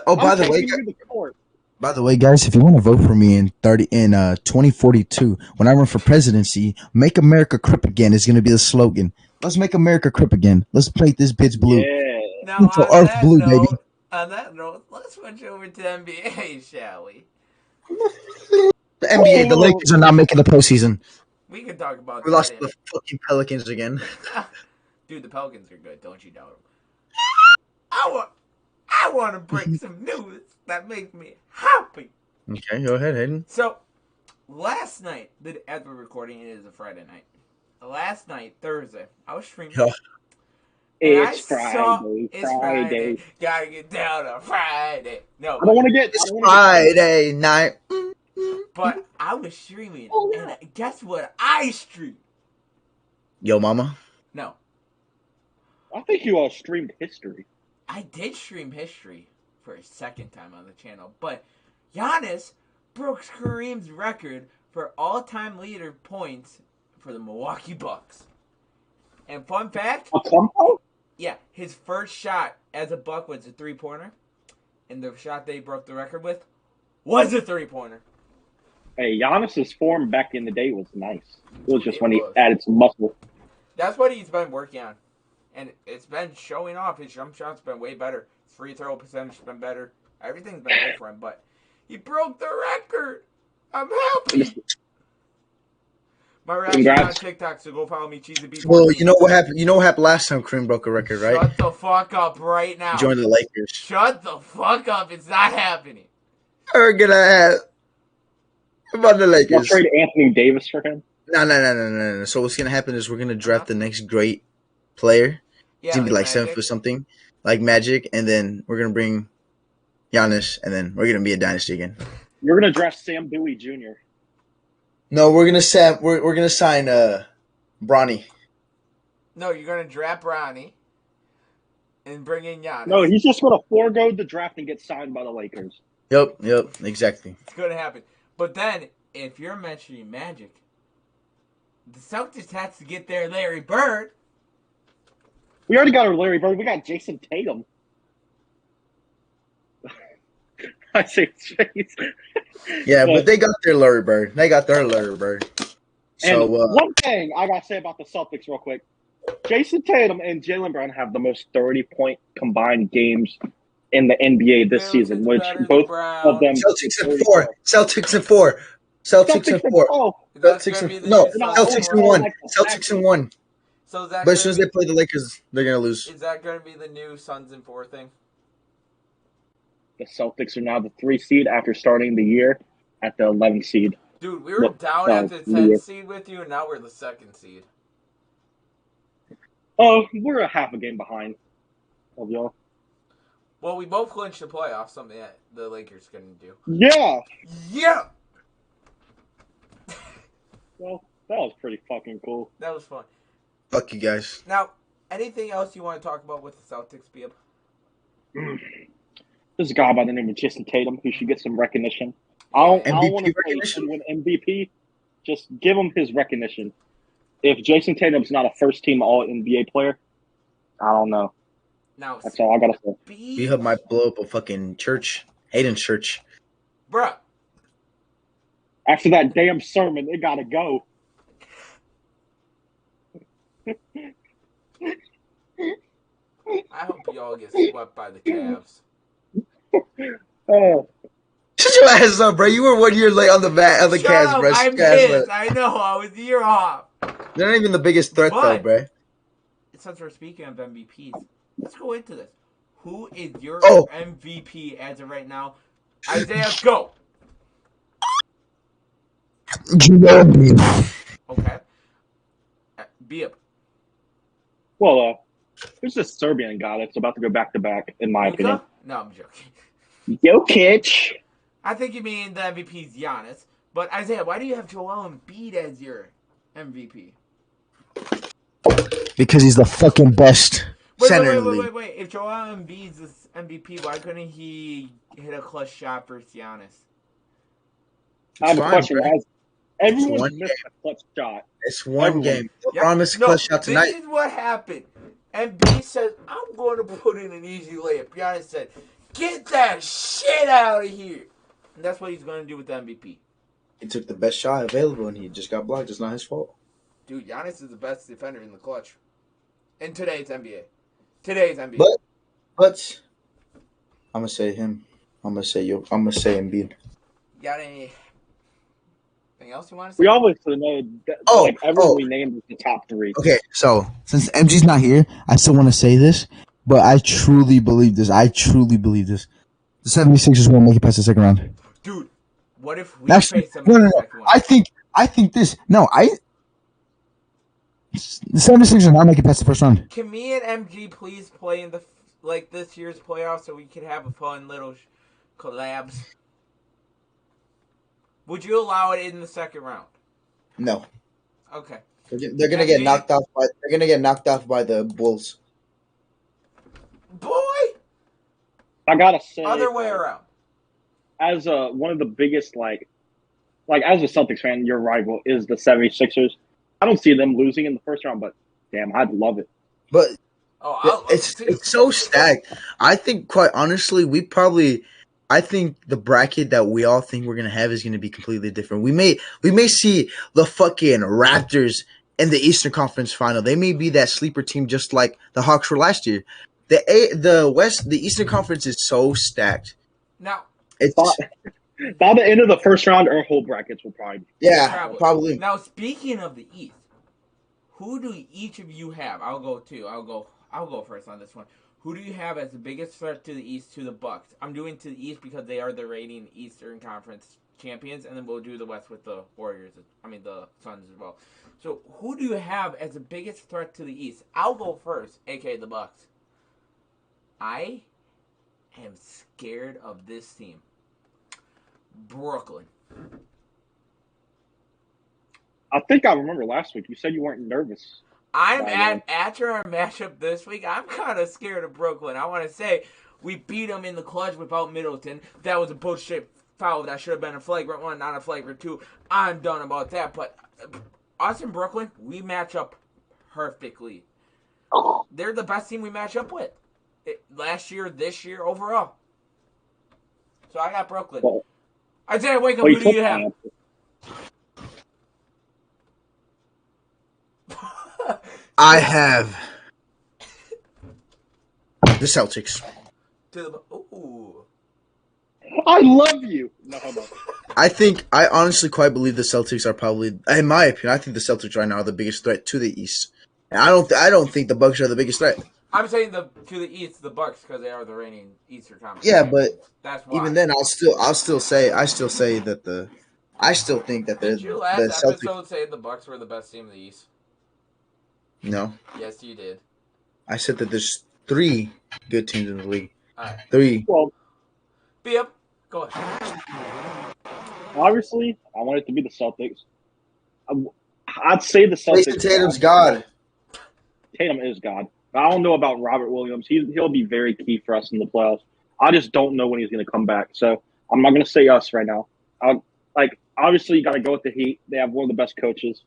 Speaker 1: Oh, by the way, guys, if you want to vote for me in 2042, when I run for presidency, "Make America Crip Again" is going to be the slogan. Let's make America crip again. Let's paint this bitch blue.
Speaker 3: Yeah.
Speaker 2: Now, baby. On that note, let's switch over to NBA, shall we?
Speaker 1: The NBA, the Lakers are not making the postseason.
Speaker 2: We can talk about that.
Speaker 1: We lost the fucking Pelicans again.
Speaker 2: Dude, the Pelicans are good. Don't you doubt them. I want to break some news that makes me happy.
Speaker 1: Okay, go ahead, Hayden.
Speaker 2: So, last night, as we're recording, it is a Friday night. Last night, Thursday, I was streaming.
Speaker 1: Oh.
Speaker 3: It's Friday.
Speaker 2: Gotta get down on Friday. No,
Speaker 3: I don't want to get.
Speaker 1: It's Friday night.
Speaker 2: But I was streaming, and guess what? I streamed.
Speaker 1: Yo, mama.
Speaker 2: No,
Speaker 3: I think you all streamed history.
Speaker 2: I did stream history for a second time on the channel, but Giannis broke Kareem's record for all-time leader points for the Milwaukee Bucks. And fun fact,
Speaker 3: A combo?
Speaker 2: yeah, his first shot as a Buck was a three-pointer, and the shot they broke the record with was a three-pointer.
Speaker 3: Hey, Giannis's form back in the day was nice. It was just when he
Speaker 2: was.
Speaker 3: added some muscle.
Speaker 2: That's what he's been working on. And it's been showing off. His jump shot's been way better. His free throw percentage has been better. Everything's been good for him. But he broke the record. I'm happy. My reaction on TikTok, so go follow me, Cheesy B.
Speaker 1: Well, you know what happened? You know what happened last time Kareem broke a record, right?
Speaker 2: Shut the fuck up right now.
Speaker 1: He joined the Lakers.
Speaker 2: Shut the fuck up. It's not happening.
Speaker 1: We're gonna have about the Lakers.
Speaker 3: I'll trade Anthony Davis for him.
Speaker 1: No. So what's gonna happen is we're gonna draft the next great player.
Speaker 2: Yeah,
Speaker 1: It's gonna be like
Speaker 2: Magic.
Speaker 1: 7 or something, like Magic, and then we're gonna bring Giannis, and then we're gonna be a dynasty again.
Speaker 3: You're gonna draft Sam Bowie Jr.
Speaker 1: No, we're gonna sign Bronny.
Speaker 2: No, you're going to draft Bronny and bring in Giannis.
Speaker 3: No, he's just gonna forego the draft and get signed by the Lakers.
Speaker 1: Yep, exactly.
Speaker 2: It's going to happen. But then, if you're mentioning Magic, the Celtics has to get their Larry Bird.
Speaker 3: We already got our Larry Bird. We got Jason Tatum. I say his face.
Speaker 1: Yeah, but they got their Larry Bird. So,
Speaker 3: one thing I gotta say about the Celtics real quick. Jason Tatum and Jaylen Brown have the most 30-point combined games in the NBA this season, which both of them
Speaker 1: Celtics in 4. Celtics in 4. Celtics in 4. Celtics in 1. Celtics in 1.
Speaker 2: So but
Speaker 1: as soon as they play the Lakers, they're gonna lose.
Speaker 2: Is that going to be the new Suns in 4 thing?
Speaker 3: The Celtics are now the 3 seed after starting the year at the 11th seed.
Speaker 2: Dude, we were down at the 10th seed with you, and now we're the 2nd seed.
Speaker 3: Oh, we're a half a game behind of y'all.
Speaker 2: Well, we both clinched the playoffs, something that the Lakers couldn't do.
Speaker 3: Yeah.
Speaker 2: Yeah.
Speaker 3: Well, that was pretty fucking cool.
Speaker 2: That was fun.
Speaker 1: Fuck you guys.
Speaker 2: Now, anything else you want to talk about with the Celtics, Beeb?
Speaker 3: There's a guy by the name of Jason Tatum who should get some recognition. I don't want to say he should win MVP. Just give him his recognition. If Jason Tatum's not a first-team All-NBA player, I don't know.
Speaker 2: Now,
Speaker 3: that's all I gotta say.
Speaker 1: B-Hub might blow up a fucking church. Hayden's church.
Speaker 2: Bruh.
Speaker 3: After that damn sermon, it gotta go.
Speaker 2: I hope y'all get swept by the Cavs.
Speaker 3: Oh.
Speaker 1: Shut your ass up, bro. You were 1 year late on the Cavs, bro.
Speaker 2: I'm pissed. I know. I was a year off.
Speaker 1: They're not even the biggest threat, though, bro.
Speaker 2: Since we're speaking of MVPs, let's go into this. Who is your MVP as of right now? Isaiah, go. Okay. Beep.
Speaker 3: Well, there's this Serbian guy that's about to go back-to-back, in my opinion.
Speaker 2: No, I'm joking.
Speaker 3: Jokic.
Speaker 2: I think you mean the MVP is Giannis. But, Isaiah, why do you have Joel Embiid as your MVP?
Speaker 1: Because he's the fucking best center in the league.
Speaker 2: Wait. If Joel Embiid's the MVP, why couldn't he hit a clutch shot versus Giannis?
Speaker 3: I have a question. Everyone's missed a clutch shot.
Speaker 1: It's one game. LeBron missed a clutch shot tonight.
Speaker 2: This is what happened. Embiid says, I'm going to put in an easy layup. Giannis said, get that shit out of here. And that's what he's going to do with the MVP.
Speaker 1: He took the best shot available, and he just got blocked. It's not his fault.
Speaker 2: Dude, Giannis is the best defender in the clutch. In today's NBA.
Speaker 1: But I'm going to say him. I'm going to say Embiid.
Speaker 2: Got anything else you want to say?
Speaker 3: We obviously know that everyone we named is the top 3.
Speaker 1: Okay, so since MG's not here, I still want to say this, but I truly believe this. The 76ers won't make it past the second round.
Speaker 2: Dude, what if we face them in the second round?
Speaker 1: I think this. No, the 76ers are not making it past the first round.
Speaker 2: Can me and MG please play in this year's playoffs so we can have a fun little collabs? Would you allow it in the second round?
Speaker 1: No.
Speaker 2: Okay.
Speaker 1: They're gonna get knocked off by. They're gonna get knocked off by the Bulls.
Speaker 2: Boy.
Speaker 3: I gotta say,
Speaker 2: Other way around.
Speaker 3: As one of the biggest like as a Celtics fan, your rival is the 76ers. I don't see them losing in the first round, but damn, I'd love it.
Speaker 1: But
Speaker 2: it's
Speaker 1: so stacked. I think, quite honestly, I think the bracket that we all think we're gonna have is gonna be completely different. We may see the fucking Raptors in the Eastern Conference Final. They may be that sleeper team, just like the Hawks were last year. The Eastern Conference is so stacked.
Speaker 2: Now,
Speaker 1: it's
Speaker 3: by the end of the first round, our whole brackets will probably.
Speaker 1: Probably.
Speaker 2: Now, speaking of the East, who do each of you have? I'll go first on this one. Who do you have as the biggest threat to the East to the Bucks? I'm doing to the East because they are the reigning Eastern Conference champions, and then we'll do the West with the Warriors. The Suns as well. So, who do you have as the biggest threat to the East? I'll go first, aka the Bucks. I am scared of this team. Brooklyn.
Speaker 3: I think I remember last week you said you weren't nervous.
Speaker 2: After our matchup this week, I'm kind of scared of Brooklyn. I want to say we beat them in the clutch without Middleton. That was a bullshit foul. That should have been a flagrant one, not a flagrant two. I'm done about that. But us and Brooklyn, we match up perfectly. They're the best team we match up with. Last year, this year, overall. So I got Brooklyn. Isaiah, wake up. Who do you have?
Speaker 1: I have the Celtics.
Speaker 2: Ooh.
Speaker 3: I love you. No, hold on.
Speaker 1: I honestly quite believe the Celtics are probably, in my opinion, I think the Celtics right now are the biggest threat to the East. And I don't think the Bucks are the biggest threat.
Speaker 2: I'm saying to the East, the Bucks, because they are the reigning Eastern Conference.
Speaker 1: Yeah, but
Speaker 2: that's why.
Speaker 1: Even then, I still think that the
Speaker 2: Did you last episode say the Bucks were the best team in the East?
Speaker 3: No.
Speaker 2: Yes, you did.
Speaker 1: I said that there's 3 good teams in the league.
Speaker 2: All right.
Speaker 1: 3.
Speaker 3: Well,
Speaker 2: be up. Go ahead.
Speaker 3: Obviously, I want it to be the Celtics. I'd say the Celtics.
Speaker 1: Jason Tatum's God.
Speaker 3: Tatum is God. I don't know about Robert Williams. He'll be very key for us in the playoffs. I just don't know when he's going to come back. So I'm not going to say us right now. Obviously, you got to go with the Heat. They have one of the best coaches.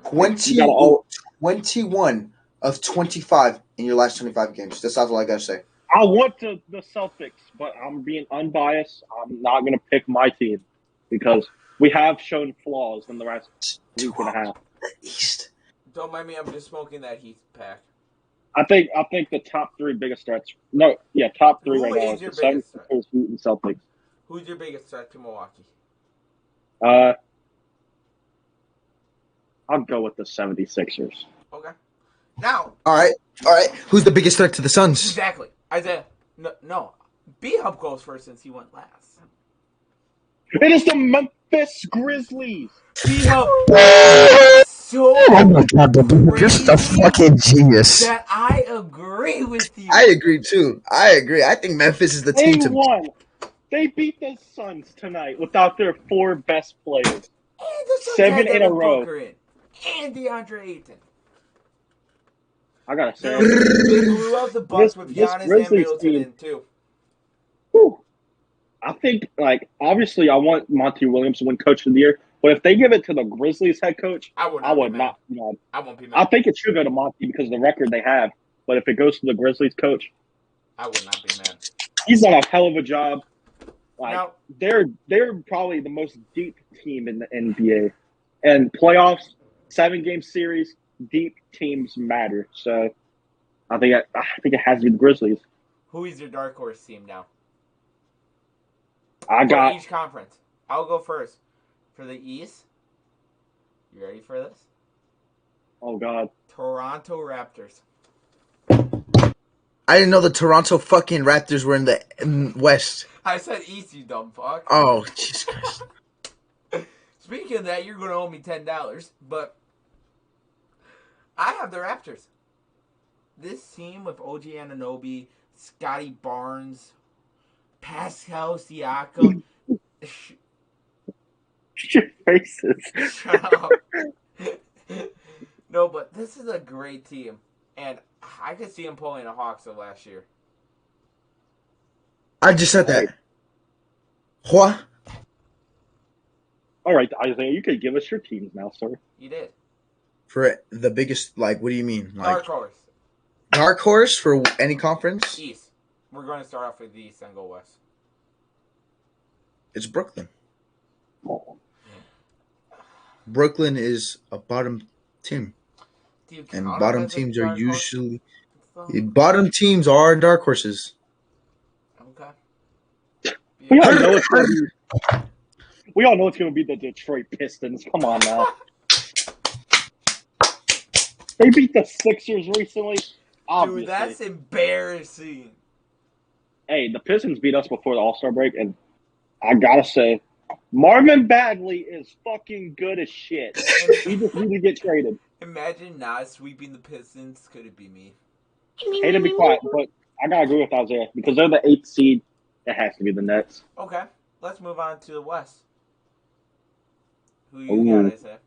Speaker 1: 21 of 25 in your last 25 games. That's all I got to say.
Speaker 3: I want the Celtics, but I'm being unbiased. I'm not going to pick my team because we have shown flaws in the last week and a half.
Speaker 1: East.
Speaker 2: Don't mind me. I'm just smoking that Heat pack.
Speaker 3: I think the top 3 biggest threats. Top 3 right now is the 76ers, Heat, and Celtics.
Speaker 2: Who's your biggest threat to Milwaukee?
Speaker 3: I'll go with the 76ers.
Speaker 2: Okay. Now.
Speaker 1: All right. Who's the biggest threat to the Suns?
Speaker 2: Exactly. Isaiah. No. B-Hub goes first since he went last.
Speaker 3: It is the Memphis Grizzlies.
Speaker 2: B-Hub. So
Speaker 1: just a fucking genius.
Speaker 2: That I agree with you.
Speaker 1: I agree too. I think Memphis is the team to
Speaker 3: won. They beat the Suns tonight without their 4 best players.
Speaker 2: And the Suns
Speaker 3: 7 in a row.
Speaker 2: And DeAndre Ayton.
Speaker 3: I gotta say,
Speaker 2: they blew out the Bucks with Giannis and Middleton in too.
Speaker 3: Whew. I think, obviously, I want Monty Williams to win Coach of the Year. But if they give it to the Grizzlies head coach, I would not.
Speaker 2: I won't be mad.
Speaker 3: I think it should go to Monty because of the record they have. But if it goes to the Grizzlies coach,
Speaker 2: I would not be mad.
Speaker 3: He's done a hell of a job.
Speaker 2: Now,
Speaker 3: they're probably the most deep team in the NBA, and playoffs, 7-game series, deep teams matter. So I think it has to be the Grizzlies.
Speaker 2: Who is your dark horse team now?
Speaker 3: I got
Speaker 2: each conference. I'll go first. For the East, you ready for this?
Speaker 3: Oh, God.
Speaker 2: Toronto Raptors.
Speaker 1: I didn't know the Toronto fucking Raptors were in the West.
Speaker 2: I said East, you dumb fuck.
Speaker 1: Oh, Jesus Christ.
Speaker 2: Speaking of that, you're going to owe me $10, but I have the Raptors. This team with OG Anunoby, Scotty Barnes, Pascal Siakam,
Speaker 3: Your faces.
Speaker 2: Shut up. No, but this is a great team, and I could see him pulling the Hawks of last year.
Speaker 1: I just said that. What?
Speaker 3: All right, Isaiah, you could give us your teams now, sir.
Speaker 2: You did.
Speaker 1: For the biggest, like, what do you mean? Like,
Speaker 2: Dark horse.
Speaker 1: Dark horse for any conference?
Speaker 2: East. We're going to start off with the East and go West.
Speaker 1: It's Brooklyn. Brooklyn is a bottom team. And bottom teams are usually... Bottom teams are dark horses.
Speaker 2: Okay.
Speaker 3: We all know it's going to be the Detroit Pistons. Come on now. They beat the Sixers recently. Obviously.
Speaker 2: Dude, that's embarrassing.
Speaker 3: Hey, the Pistons beat us before the All-Star break, and I gotta say, Marvin Bagley is fucking good as shit. He just need to get traded.
Speaker 2: Imagine not sweeping the Pistons. Could it be me?
Speaker 3: Hey, to be quiet, but I gotta agree with Isaiah because they're the 8th seed. It has to be the Nets.
Speaker 2: Okay, let's move on to the West. Who you got, Isaiah?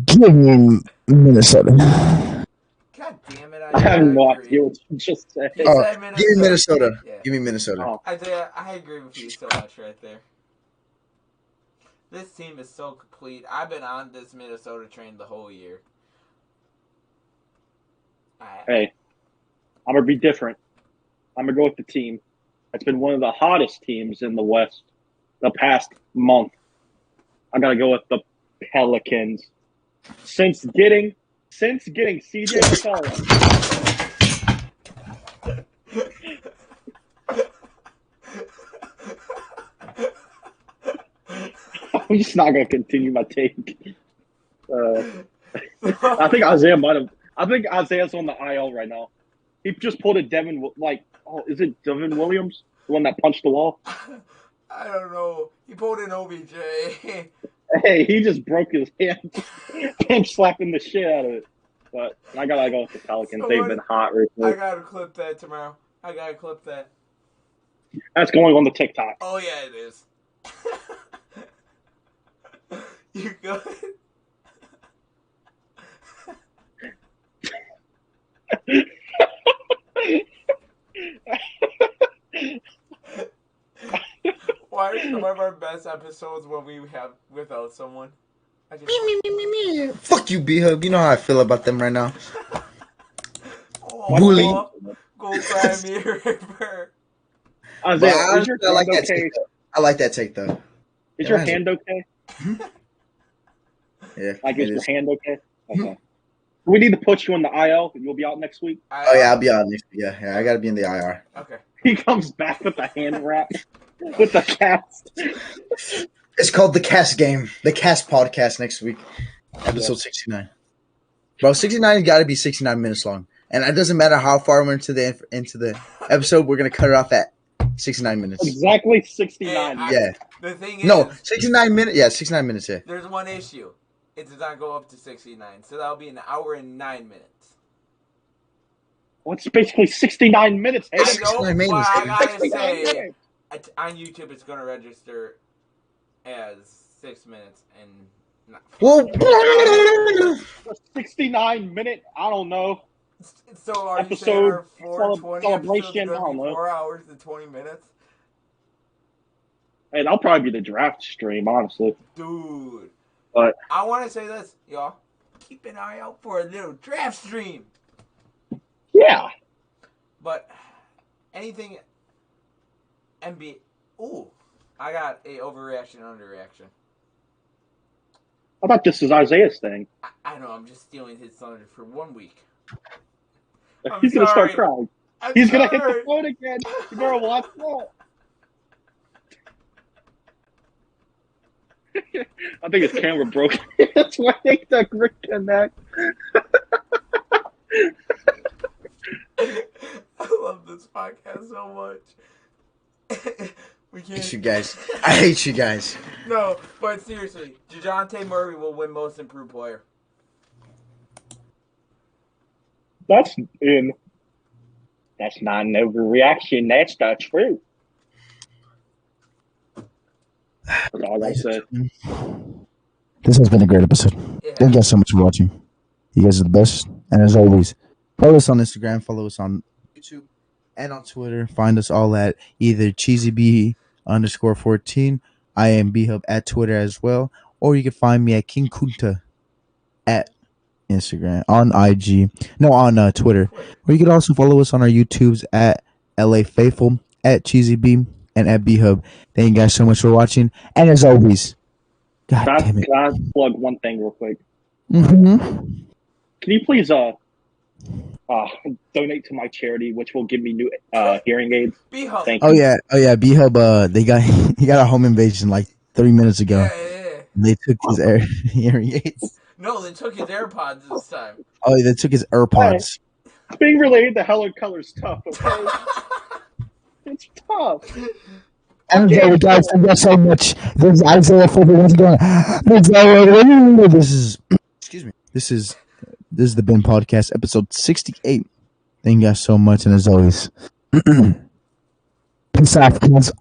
Speaker 1: Give me Minnesota.
Speaker 2: God damn it!
Speaker 3: I have no idea what you just said.
Speaker 1: Give me Minnesota.
Speaker 2: Yeah.
Speaker 1: Give me Minnesota.
Speaker 3: Oh.
Speaker 2: Isaiah, I agree with you so much right there. This team is so complete. I've been on this Minnesota train the whole year.
Speaker 3: Hey, I'm going to be different. I'm going to go with the team that's been one of the hottest teams in the West the past month. I got to go with the Pelicans. Since getting CJ McCollum. I'm just not going to continue my take. I think Isaiah's on the IL right now. He just pulled a is it Devin Williams? The one that punched the wall?
Speaker 2: I don't know. He pulled an OBJ.
Speaker 3: Hey, he just broke his hand. I'm slapping the shit out of it. But I gotta go with the Pelicans. They've been hot recently.
Speaker 2: I gotta clip that tomorrow. I gotta clip that.
Speaker 3: That's going on the TikTok.
Speaker 2: Oh yeah, it is. You good? Why are some of our best episodes when we have without someone?
Speaker 1: Me. Fuck you, B-Hub. You know how I feel about them right now.
Speaker 2: Bully. Go cry me a river.
Speaker 3: Isaiah, is your hand okay?
Speaker 1: I like that take, though.
Speaker 3: Is your hand okay?
Speaker 1: Yeah.
Speaker 3: Like, is your hand okay? Okay. We need to put you on the IL. You'll be out next week.
Speaker 1: Oh, yeah, I'll be out next week. Yeah, I got to be in the IR.
Speaker 2: Okay.
Speaker 3: He comes back with the hand wrap, with the cast.
Speaker 1: It's called The Cast Game. The Cast Podcast next week. Episode 69. Bro, 69 has got to be 69 minutes long. And it doesn't matter how far we're into the episode, we're going to cut it off at 69 minutes.
Speaker 3: Exactly 69.
Speaker 1: Yeah.
Speaker 2: The thing
Speaker 1: is... 69 minutes. Yeah, 69 minutes, yeah.
Speaker 2: There's one issue. It does not go up to 69. So that'll be an hour and 9 minutes.
Speaker 3: Well, it's basically 69 minutes. Hey,
Speaker 2: I know, well, I gotta say, on YouTube, it's going to register as 6 minutes and not.
Speaker 1: Well,
Speaker 3: 69 minute, I don't know.
Speaker 2: So are
Speaker 3: episode
Speaker 2: you saying our 420
Speaker 3: celebration? I don't know.
Speaker 2: 4 hours and 20 minutes?
Speaker 3: Hey, that'll probably be the draft stream, honestly.
Speaker 2: Dude.
Speaker 3: But
Speaker 2: I want to say this, y'all. Keep an eye out for a little draft stream.
Speaker 3: Yeah.
Speaker 2: But anything NBA. Ooh. I got a overreaction, underreaction.
Speaker 3: I thought this was Isaiah's thing.
Speaker 2: I know, I'm just stealing his thunder for 1 week.
Speaker 3: He's going to start crying. He's going to hit the phone again. You better watch that. I think his camera broke. That's why they took Rick Connect.
Speaker 2: I love this podcast so much.
Speaker 1: I hate you guys. I hate you guys.
Speaker 2: No, but seriously, DeJounte Murray will win Most Improved Player.
Speaker 3: That's not an overreaction. That's the truth. That's all I said.
Speaker 1: This has been a great episode.
Speaker 2: Yeah.
Speaker 1: Thank you guys so much for watching. You guys are the best. And as always, follow us on Instagram, follow us on YouTube, and on Twitter. Find us all at either CheesyB_14. I am BHub at Twitter as well. Or you can find me at King Kunta at Instagram, on IG, no, on Twitter. Or you can also follow us on our YouTubes at LA Faithful, at CheesyB, and at BHub. Thank you guys so much for watching. And as always, God damn it.
Speaker 3: Can I plug one thing real quick?
Speaker 1: Mm-hmm.
Speaker 3: Can you please donate to my charity, which will give me new hearing aids?
Speaker 2: B-Hub.
Speaker 3: Thank you.
Speaker 1: Oh yeah, B-Hub. He got a home invasion like 3 minutes ago.
Speaker 2: Yeah.
Speaker 1: They took his hearing aids.
Speaker 2: No, they took his AirPods this time.
Speaker 1: Oh, they took his AirPods.
Speaker 3: Being related to Helen Color's tough, okay? It's tough.
Speaker 1: And guys, thank you so much. This is Isaiah Fulton once again. This is excuse me. This is the Ben Podcast, episode 68. Thank you guys so much, and as always, peace out, friends.